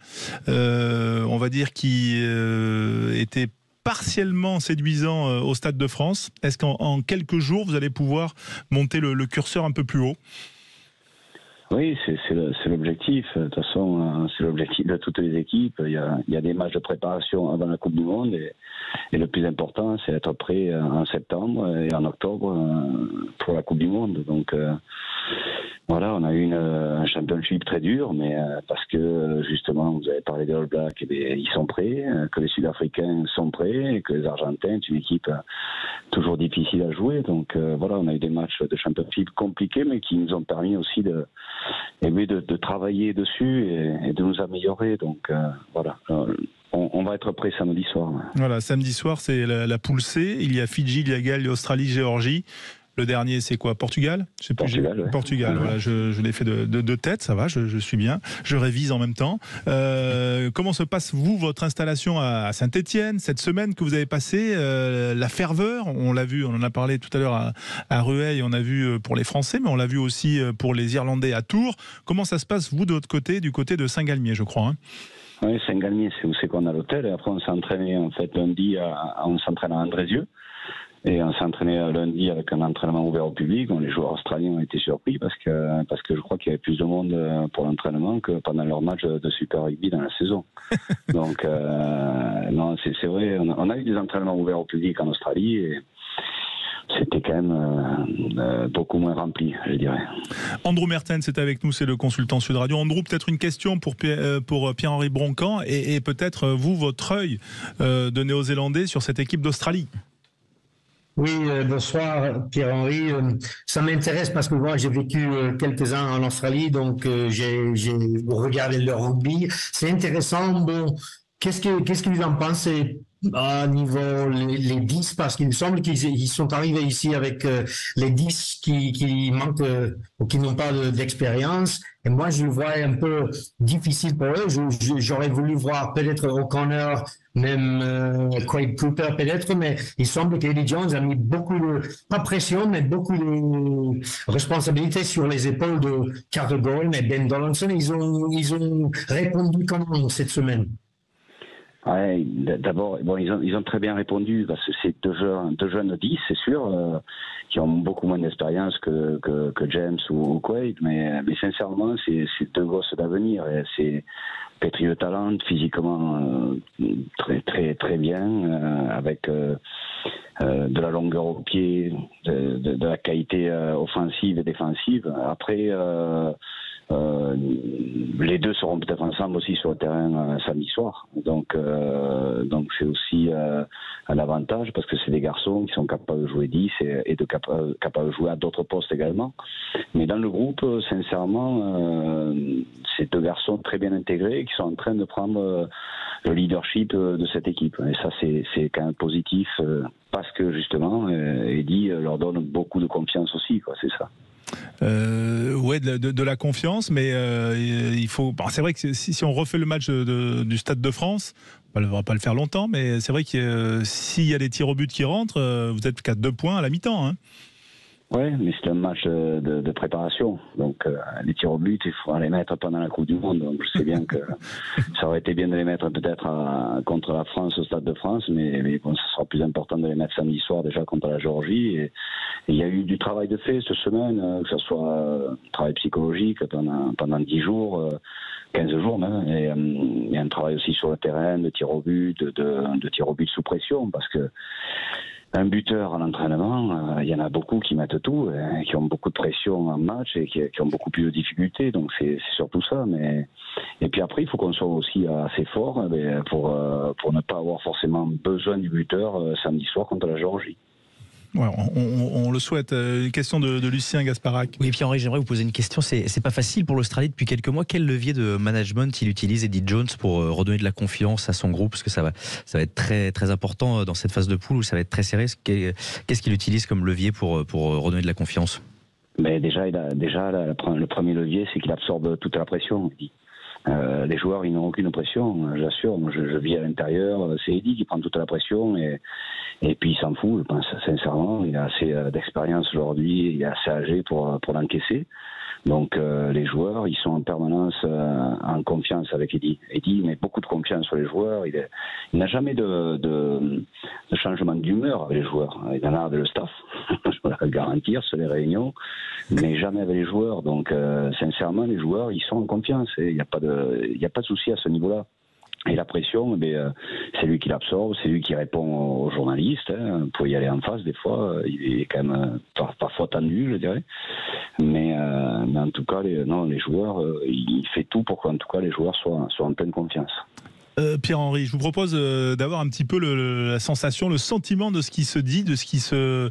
S1: on va dire, qui était partiellement séduisant au Stade de France. Est-ce qu'en quelques jours, vous allez pouvoir monter le curseur un peu plus haut?
S10: Oui, c'est l'objectif. De toute façon, c'est l'objectif de toutes les équipes. Il y a des matchs de préparation avant la Coupe du Monde et le plus important, c'est d'être prêt en septembre et en octobre pour la Coupe du Monde. Donc voilà, on a eu un championship très dur, mais parce que justement, vous avez parlé des All Blacks, ils sont prêts, que les Sud-Africains sont prêts, et que les Argentins, c'est une équipe toujours difficile à jouer. Donc voilà, on a eu des matchs de championship compliqués, mais qui nous ont permis aussi de travailler dessus et de nous améliorer. Donc voilà. On va être prêt samedi soir.
S1: Voilà, samedi soir, c'est la poule C. Il y a Fidji, il y a Galles, Australie, Géorgie. Le dernier, c'est quoi? Portugal? Je sais plus.
S10: Portugal, ouais.
S1: Portugal, voilà, je l'ai fait de tête, ça va, je suis bien. Je révise en même temps. Comment se passe, vous, votre installation à Saint-Étienne, cette semaine que vous avez passée, la ferveur, on l'a vu, on en a parlé tout à l'heure à Rueil, on a vu pour les Français, mais on l'a vu aussi pour les Irlandais à Tours. Comment ça se passe, vous, de votre côté, du côté de Saint-Galmier, je crois, hein?
S10: Oui, Saint-Galmier, c'est où c'est qu'on a l'hôtel. Et après, on s'est entraîné, en fait, lundi, on s'entraîne à Andrézieux. Et on s'est entraîné lundi avec un entraînement ouvert au public. Les joueurs australiens ont été surpris parce que je crois qu'il y avait plus de monde pour l'entraînement que pendant leur match de Super Rugby dans la saison. Donc, non, c'est vrai, on a eu des entraînements ouverts au public en Australie et c'était quand même beaucoup moins rempli, je dirais.
S1: Andrew Mertens est avec nous, c'est le consultant Sud Radio. Andrew, peut-être une question pour Pierre-Henri Broncan et peut-être vous, votre œil de Néo-Zélandais sur cette équipe d'Australie.
S3: Oui, bonsoir Pierre-Henri. Ça m'intéresse parce que moi j'ai vécu quelques ans en Australie, donc j'ai regardé le rugby. C'est intéressant. Bon, qu'est-ce que vous en pensez à niveau les 10, parce qu'il me semble qu'ils sont arrivés ici avec les 10 qui manquent ou qui n'ont pas d'expérience. Et moi, je le vois un peu difficile pour eux. J'aurais voulu voir peut-être O'Connor, même Craig Cooper peut-être, mais il semble qu'Eddie Jones a mis beaucoup de, pas pression, mais beaucoup de responsabilités sur les épaules de Carter Goring et Ben Donaldson. Ils ont répondu comment cette semaine?
S10: Ouais, d'abord, bon, ils ont très bien répondu parce que c'est deux jeunes 10, c'est sûr, qui ont beaucoup moins d'expérience que James ou Quaid, mais sincèrement, c'est deux gosses d'avenir. C'est pétri de talent, physiquement très très très bien, avec de la longueur au pied, de la qualité offensive et défensive. Après. Les deux seront peut-être ensemble aussi sur le terrain samedi soir. Donc c'est aussi un avantage parce que c'est des garçons qui sont capables de jouer 10 et capables de jouer à d'autres postes également. Mais dans le groupe, sincèrement, c'est deux garçons très bien intégrés qui sont en train de prendre le leadership de cette équipe. Et ça, c'est quand même positif parce que justement, Eddie leur donne beaucoup de confiance aussi, quoi. C'est ça.
S1: Ouais, de la confiance, mais il faut. C'est vrai que si on refait le match du Stade de France, on ne va pas le faire longtemps, mais c'est vrai que s'il y a des tirs au but qui rentrent, vous êtes qu'à 2 points à la mi-temps, hein.
S10: Oui, mais c'est un match de préparation. Donc, les tirs au but, il faudra les mettre pendant la Coupe du Monde. Donc, je sais bien que ça aurait été bien de les mettre peut-être contre la France au Stade de France, mais bon, ça sera plus important de les mettre samedi soir déjà contre la Géorgie. Et il y a eu du travail de fait cette semaine, que ce soit travail psychologique pendant 10 jours, 15 jours même. Et il y a un travail aussi sur le terrain, de tir au but, de tir au but sous pression, parce que un buteur à l'entraînement, il y en a beaucoup qui mettent tout, qui ont beaucoup de pression en match et qui ont beaucoup plus de difficultés. Donc c'est surtout ça. Et puis après, il faut qu'on soit aussi assez fort pour ne pas avoir forcément besoin du buteur samedi soir contre la Géorgie.
S1: Ouais, on le souhaite. Une question de Lucien Gasparac.
S4: Oui, Pierre-Henri, j'aimerais vous poser une question. C'est pas facile pour l'Australie depuis quelques mois. Quel levier de management il utilise, Eddie Jones, pour redonner de la confiance à son groupe? Parce que ça va être très, très important dans cette phase de poule où ça va être très serré. Qu'est-ce qu'il utilise comme levier pour redonner de la confiance?
S10: Mais déjà, le premier levier, c'est qu'il absorbe toute la pression. Les joueurs, ils n'ont aucune pression, j'assure. Moi, je vis à l'intérieur. C'est Eddie qui prend toute la pression et puis il s'en fout. Je pense sincèrement, il a assez d'expérience aujourd'hui, il est assez âgé pour l'encaisser. Donc les joueurs, ils sont en permanence en confiance avec Eddie. Eddie met beaucoup de confiance sur les joueurs. Il n'a jamais de changement d'humeur avec les joueurs. Il en a avec le staff, je peux le garantir, sur les réunions, mais jamais avec les joueurs. Donc sincèrement, les joueurs, ils sont en confiance. Et il n'y a pas de souci à ce niveau-là. Et la pression, c'est lui qui l'absorbe, c'est lui qui répond aux journalistes. Hein. Pour y aller en face, des fois, il est quand même parfois tendu, je dirais. Mais en tout cas, les joueurs, il fait tout pour qu'en tout cas les joueurs soient en pleine confiance.
S1: Pierre-Henri, je vous propose d'avoir un petit peu la sensation, le sentiment de ce qui se dit, de ce qui se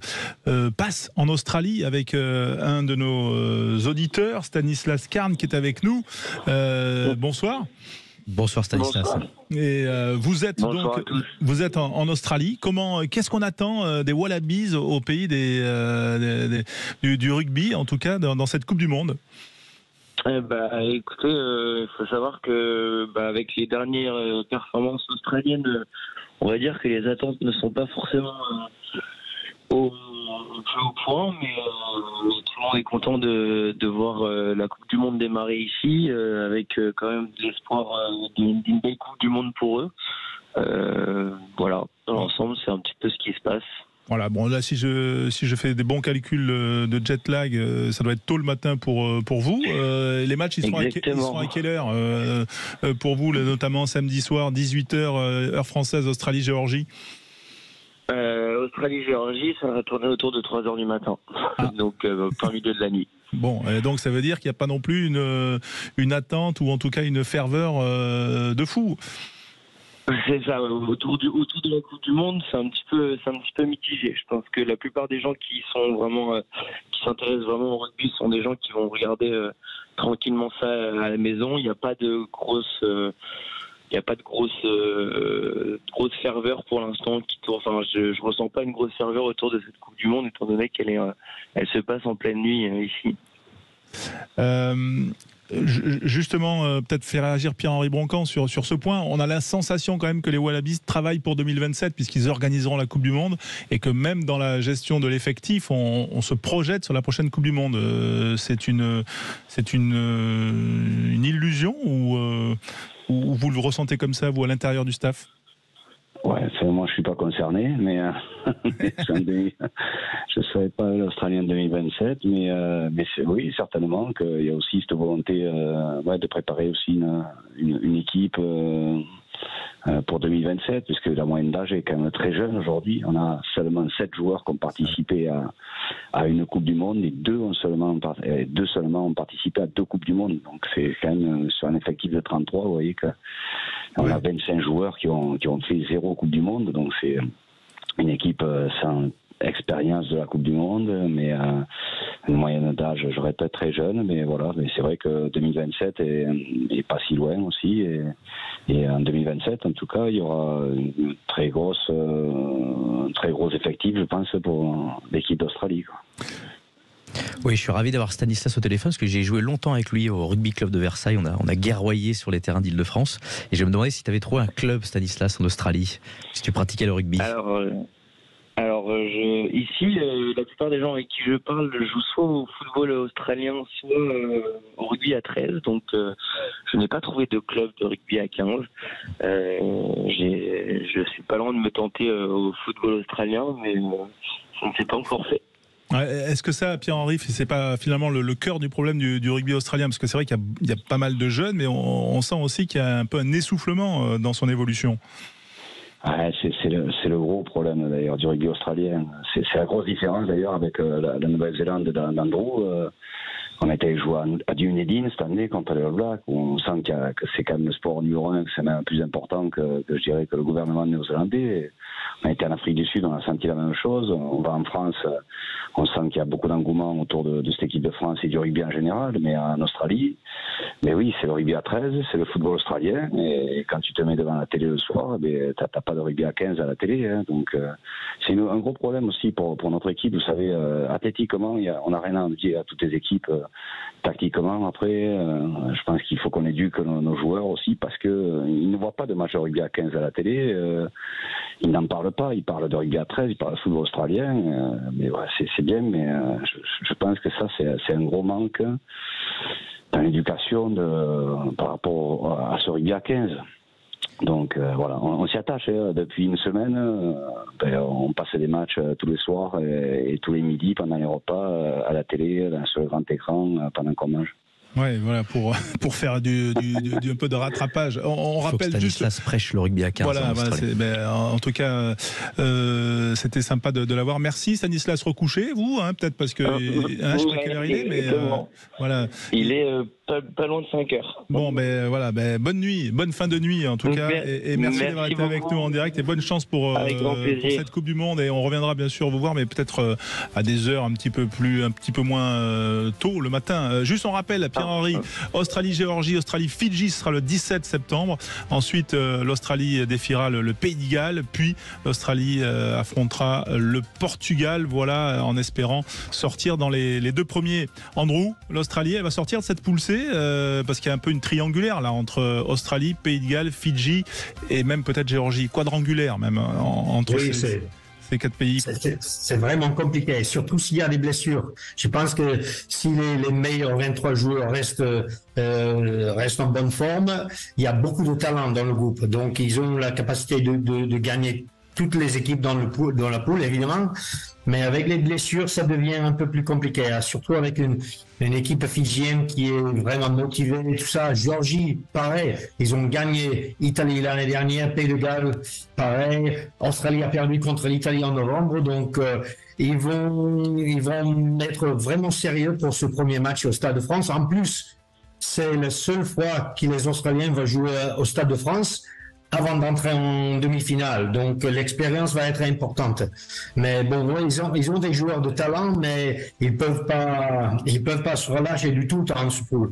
S1: passe en Australie avec un de nos auditeurs, Stanislas Karn, qui est avec nous. Bonsoir.
S4: Bonsoir Stanislas.
S7: Bonsoir.
S1: Et vous êtes
S7: Bonsoir
S1: donc
S7: à tous.
S1: vous êtes en Australie. Qu'est-ce qu'on attend des Wallabies au pays du rugby, en tout cas dans cette Coupe du Monde?
S11: Écoutez, il faut savoir que avec les dernières performances australiennes, on va dire que les attentes ne sont pas forcément au point, mais tout le monde est content de voir la Coupe du Monde démarrer ici, avec quand même de l'espoir d'une belle Coupe du Monde pour eux. Voilà, dans l'ensemble, c'est un petit peu ce qui se passe.
S1: Voilà, bon là si je fais des bons calculs de jet lag, ça doit être tôt le matin pour vous. Les matchs ils seront à quelle heure pour vous, notamment samedi soir 18h heure française, Australie-Géorgie?
S11: Australie-Géorgie, ça va tourner autour de 3h du matin, donc plein milieu de la nuit.
S1: Bon, donc ça veut dire qu'il n'y a pas non plus une attente ou en tout cas une ferveur de fou.
S11: C'est ça, autour de la Coupe du Monde, c'est un petit peu mitigé. Je pense que la plupart des gens qui s'intéressent vraiment au rugby sont des gens qui vont regarder tranquillement ça à la maison. Il n'y a pas de grosse ferveur pour l'instant qui tourne. Enfin, je ressens pas une grosse ferveur autour de cette Coupe du Monde, étant donné elle se passe en pleine nuit ici.
S1: Justement, peut-être faire réagir Pierre-Henri Broncan sur ce point. On a la sensation quand même que les Wallabies travaillent pour 2027 puisqu'ils organiseront la Coupe du Monde et que même dans la gestion de l'effectif, on se projette sur la prochaine Coupe du Monde. C'est une illusion ou vous le ressentez comme ça, vous, à l'intérieur du staff?
S10: Ouais, moi je suis pas concerné, mais je ne serai pas l'Australien 2027, mais oui, certainement qu'il y a aussi cette volonté de préparer aussi une équipe pour 2027, puisque la moyenne d'âge est quand même très jeune aujourd'hui. On a seulement 7 joueurs qui ont participé à une Coupe du Monde et deux seulement ont participé à 2 Coupes du Monde. Donc c'est quand même sur un effectif de 33, vous voyez qu'on a 25 joueurs qui ont fait 0 Coupe du Monde. Donc c'est une équipe sans expérience de la Coupe du Monde, mais une moyenne d'âge, je répète, très jeune, mais voilà. Mais c'est vrai que 2027 est pas si loin aussi, et en 2027, en tout cas, il y aura un très gros effectif, je pense, pour l'équipe d'Australie, quoi.
S4: Oui, je suis ravi d'avoir Stanislas au téléphone parce que j'ai joué longtemps avec lui au Rugby Club de Versailles. On a guerroyé sur les terrains d'Île-de-France. Et je me demandais si tu avais trouvé un club, Stanislas, en Australie, si tu pratiquais le rugby.
S11: Alors, ici, la plupart des gens avec qui je parle jouent soit au football australien, soit au rugby à 13. Donc, je n'ai pas trouvé de club de rugby à 15. Je suis pas loin de me tenter au football australien, mais ça ne s'est pas encore fait.
S1: Est-ce que ça, Pierre-Henri, c'est pas finalement le cœur du problème du rugby australien? Parce que c'est vrai qu'il y a pas mal de jeunes, mais on sent aussi qu'il y a un peu un essoufflement dans son évolution.
S10: C'est le gros problème d'ailleurs du rugby australien. C'est la grosse différence d'ailleurs avec la Nouvelle-Zélande d'Andrew. On a été jouer à Dunedin cette année contre les All Blacks, où on sent que c'est quand même le sport numéro 1, que c'est même plus important que je dirais que le gouvernement néo-zélandais. On a été en Afrique du Sud, on a senti la même chose. On va en France, on sent qu'il y a beaucoup d'engouement autour de cette équipe de France et du rugby en général, mais en Australie, mais oui, c'est le rugby à 13, c'est le football australien, et quand tu te mets devant la télé le soir, t'as pas de rugby à 15 à la télé, hein. Donc c'est un gros problème aussi pour notre équipe. Vous savez, athlétiquement, on n'a rien à dire à toutes les équipes. Tactiquement, après, je pense qu'il faut qu'on éduque nos joueurs aussi, parce que ils ne voient pas de match de rugby à 15 à la télé. Ils n'en parlent pas. Ils parlent de rugby à 13, ils parlent de football australien. Mais ouais, c'est bien, mais je pense que ça, c'est un gros manque dans l'éducation par rapport à ce rugby à 15. Donc voilà, on s'y attache depuis une semaine. On passe des matchs tous les soirs et tous les midis pendant les repas à la télé, sur le grand écran, pendant qu'on mange.
S1: Ouais, voilà, pour faire un peu de rattrapage. On rappelle juste.
S4: Ça se prêche le rugby à 15.
S1: Voilà, en tout cas, c'était sympa de l'avoir. Merci Stanislas. Recouché, vous, hein, peut-être parce que je sais pas quelle heure il est, mais voilà.
S11: Il est pas loin de 5 heures.
S1: Bon, voilà, bonne nuit, bonne fin de nuit en tout cas, et merci d'avoir été avec nous en direct, et bonne chance pour cette Coupe du Monde, et on reviendra bien sûr vous voir, mais peut-être à des heures un petit peu moins tôt le matin. Juste on rappelle, Pierre-Henri. Australie-Géorgie, Australie-Fidji, ce sera le 17 septembre. Ensuite, l'Australie défiera le Pays de Galles, puis l'Australie affrontera le Portugal, voilà, en espérant sortir dans les deux premiers. Andrew, l'Australie, elle va sortir de cette poule C, parce qu'il y a un peu une triangulaire là, entre Australie, Pays de Galles, Fidji et même peut-être Géorgie, quadrangulaire même, entre ces 4 pays.
S3: C'est vraiment compliqué, surtout s'il y a des blessures. Je pense que si les meilleurs 23 joueurs restent en bonne forme, il y a beaucoup de talent dans le groupe. Donc, ils ont la capacité de gagner toutes les équipes dans la poule, évidemment. Mais avec les blessures, ça devient un peu plus compliqué, hein. Surtout avec une équipe fidjienne qui est vraiment motivée et tout ça. Géorgie, pareil, ils ont gagné Italie l'année dernière, Pays de Galles, pareil. Australie a perdu contre l'Italie en novembre, donc ils vont être vraiment sérieux pour ce premier match au Stade de France. En plus, c'est la seule fois que les Australiens vont jouer au Stade de France avant d'entrer en demi-finale. Donc, l'expérience va être importante. Mais bon, ouais, ils ont des joueurs de talent, mais ils peuvent pas se relâcher du tout dans ce pool.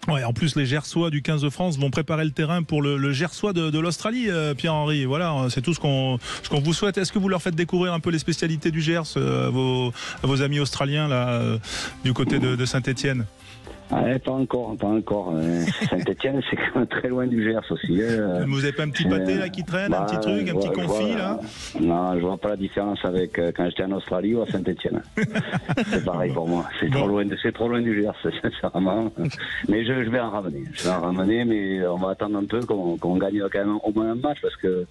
S1: Ouais, en plus, les Gersois du 15 de France vont préparer le terrain pour le Gersois de l'Australie, Pierre-Henri. Voilà, c'est tout ce qu'on vous souhaite. Est-ce que vous leur faites découvrir un peu les spécialités du Gers à vos amis australiens là, du côté de Saint-Étienne?
S10: Pas encore. Saint-Étienne, c'est quand même très loin du Gers aussi.
S1: Vous n'avez pas un petit pâté là qui traîne, un petit truc, un petit confit là?
S10: Non, je vois pas la différence avec quand j'étais en Australie ou à Saint-Étienne. C'est pareil pour moi. C'est trop loin du Gers, sincèrement. Mais je vais en ramener. Mais on va attendre un peu qu'on gagne quand même au moins un match parce que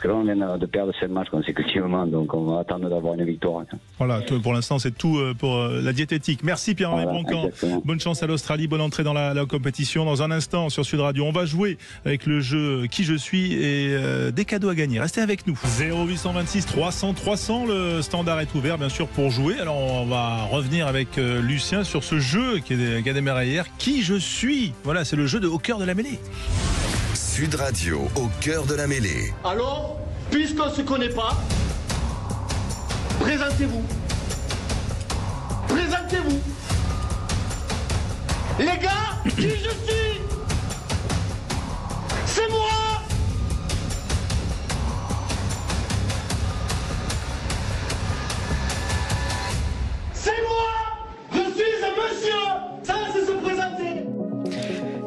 S10: là on vient de perdre 7 matchs consécutivement, donc on va attendre d'avoir une victoire.
S1: Voilà, pour l'instant c'est tout pour la diététique. Merci Pierre-Henri Broncan. Bonne chance à l'Australie, bonne entrée dans la compétition. Dans un instant sur Sud Radio, on va jouer avec le jeu Qui je suis et des cadeaux à gagner. Restez avec nous. 0826 300 300, le standard est ouvert bien sûr pour jouer. Alors on va revenir avec Lucien sur ce jeu qui a démarré hier. Qui je suis. Voilà, c'est le jeu au cœur de la mêlée.
S2: Sud Radio, au cœur de la mêlée.
S12: Alors, puisqu'on ne se connaît pas, présentez-vous. Les gars, qui je suis? C'est moi. Je suis un monsieur. Ça, c'est se présenter.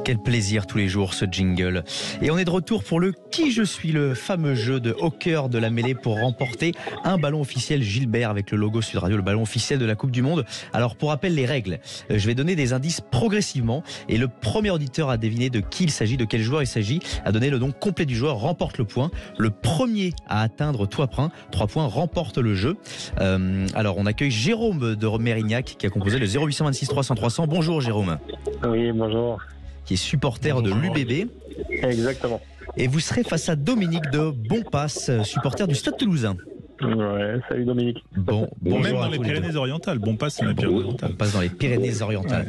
S4: Quel plaisir tous les jours ce jingle. Et on est de retour pour le Qui je suis, le fameux jeu de au cœur de la mêlée pour remporter un ballon officiel Gilbert avec le logo Sud Radio, le ballon officiel de la Coupe du Monde. Alors pour rappel les règles, je vais donner des indices progressivement et le premier auditeur à deviner de qui il s'agit, de quel joueur il s'agit, à donner le nom complet du joueur, remporte le point. Le premier à atteindre 3 points remporte le jeu. Alors on accueille Jérôme de Mérignac qui a composé le 0826 300 300. Bonjour Jérôme.
S13: Oui, bonjour.
S4: Qui est supporter de l'UBB.
S13: Exactement.
S4: Et vous serez face à Dominique de Bonpass, supporter du Stade Toulousain.
S13: Ouais, salut Dominique.
S1: Même dans les Pyrénées-Orientales. Bonpass dans les Pyrénées-Orientales.
S4: Bonpass dans les Pyrénées-Orientales.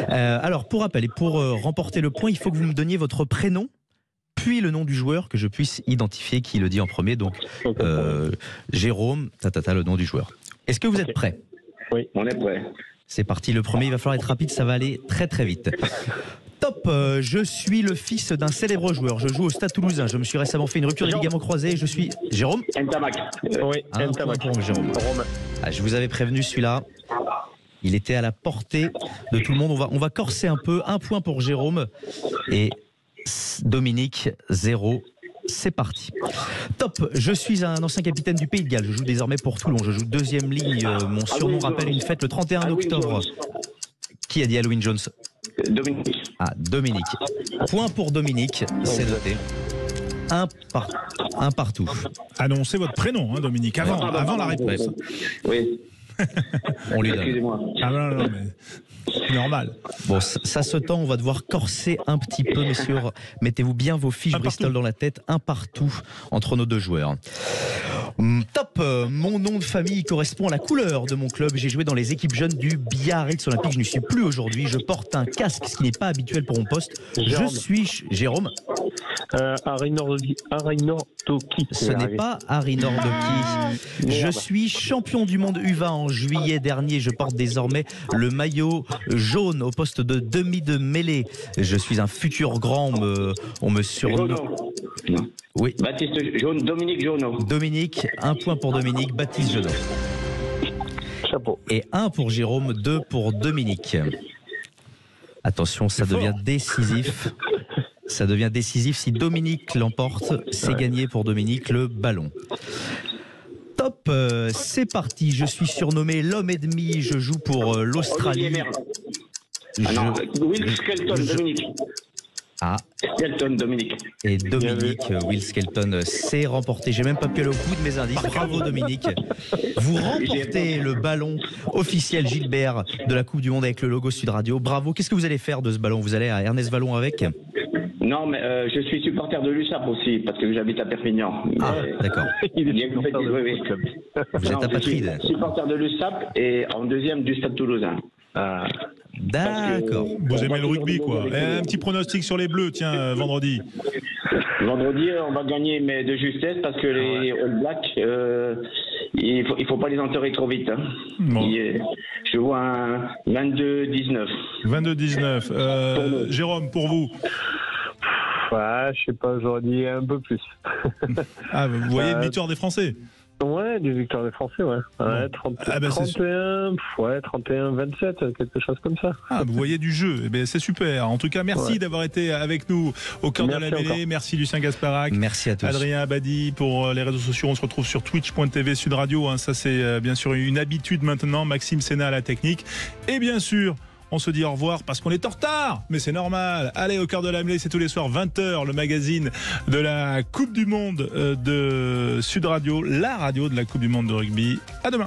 S4: Alors, pour rappel, et pour remporter le point, il faut que vous me donniez votre prénom, puis le nom du joueur, que je puisse identifier qui le dit en premier. Donc, Jérôme, le nom du joueur. Est-ce que vous êtes prêts?
S10: Oui, on est prêts.
S4: C'est parti, le premier, il va falloir être rapide, ça va aller très très vite. Top, je suis le fils d'un célèbre joueur. Je joue au Stade Toulousain. Je me suis récemment fait une rupture des ligaments croisés. Je suis Jérôme.
S13: Ntamak. Oui,
S4: Ntamak. Jérôme. Je vous avais prévenu celui-là. Il était à la portée de tout le monde. On va corser un peu. 1 point pour Jérôme et Dominique 0. C'est parti. Top, je suis un ancien capitaine du Pays de Galles. Je joue désormais pour Toulon. Je joue deuxième ligne. Mon surnom rappelle une fête le 31 octobre. Qui a dit Halloween Jones?
S10: Dominique.
S4: Ah, Dominique. Point pour Dominique, c'est noté. Un partout.
S1: Annoncez votre prénom, hein, Dominique, avant la réponse.
S10: Oui.
S4: On lui donne.
S10: Excusez-moi.
S1: Ah non, mais c'est normal.
S4: Bon, ça se tend, on va devoir corser un petit peu, messieurs. Mettez-vous bien vos fiches Bristol dans la tête, un partout entre nos deux joueurs. Top. Mon nom de famille correspond à la couleur de mon club. J'ai joué dans les équipes jeunes du Biarritz Olympique. Je n'y suis plus aujourd'hui. Je porte un casque, ce qui n'est pas habituel pour mon poste.
S13: Jérôme.
S4: Je suis Jérôme.
S13: Harry Nordoki.
S4: Ce n'est pas Harry Nordoki. Je suis champion du monde U20 en juillet dernier. Je porte désormais le maillot jaune au poste de demi de mêlée. Je suis un futur grand. On me surnomme. Oui.
S14: Baptiste Jaune, Dominique Jaunot.
S4: Dominique, 1 point pour Dominique, Baptiste Jaunot.
S13: Chapeau.
S4: Et 1 pour Jérôme, 2 pour Dominique. Attention, ça devient décisif. Ça devient décisif. Si Dominique l'emporte, c'est gagné pour Dominique le ballon. Top, c'est parti. Je suis surnommé l'homme et demi. Je joue pour l'Australie.
S14: Will Skelton, Dominique.
S4: Ah.
S14: Skelton, Dominique.
S4: Et Dominique, Will Skelton, c'est remporté. J'ai même pas pu aller au bout de mes indices. Bravo Dominique. Vous remportez le ballon officiel Gilbert de la Coupe du Monde avec le logo Sud Radio. Bravo. Qu'est-ce que vous allez faire de ce ballon? Vous allez à Ernest Vallon avec?
S14: Non, mais je suis supporter de l'USAP aussi, parce que j'habite à Perpignan.
S4: Ah, d'accord.
S14: Vous
S4: êtes apatride.
S14: Je suis supporter de l'USAP et en deuxième du Stade Toulousain.
S4: D'accord.
S1: Vous aimez le rugby, quoi. Et un petit pronostic sur les Bleus, tiens, vendredi.
S14: Vendredi, on va gagner, mais de justesse, parce que les All Blacks, il faut pas les enterrer trop vite. Hein.
S1: Bon.
S14: Je vois un 22-19.
S1: 22-19. Jérôme, pour vous?
S13: Ouais, je sais pas, j'aurais dit un peu plus.
S1: Ah, vous voyez une victoire des Français?
S13: Ouais, des victoires des Français, ouais. Ouais, 31-27, quelque chose comme ça.
S1: Ah, vous voyez du jeu, eh bien, c'est super. En tout cas, merci d'avoir été avec nous au cœur de la mêlée.
S13: Encore.
S1: Merci Lucien Gasparac.
S4: Merci à tous.
S1: Adrien Abadi pour les réseaux sociaux. On se retrouve sur twitch.tv Sud Radio. Hein. Ça, c'est bien sûr une habitude maintenant. Maxime Sénat à la technique. Et bien sûr, on se dit au revoir parce qu'on est en retard, mais c'est normal. Allez, au cœur de la mêlée, c'est tous les soirs 20h, le magazine de la Coupe du Monde de Sud Radio, la radio de la Coupe du Monde de rugby. À demain.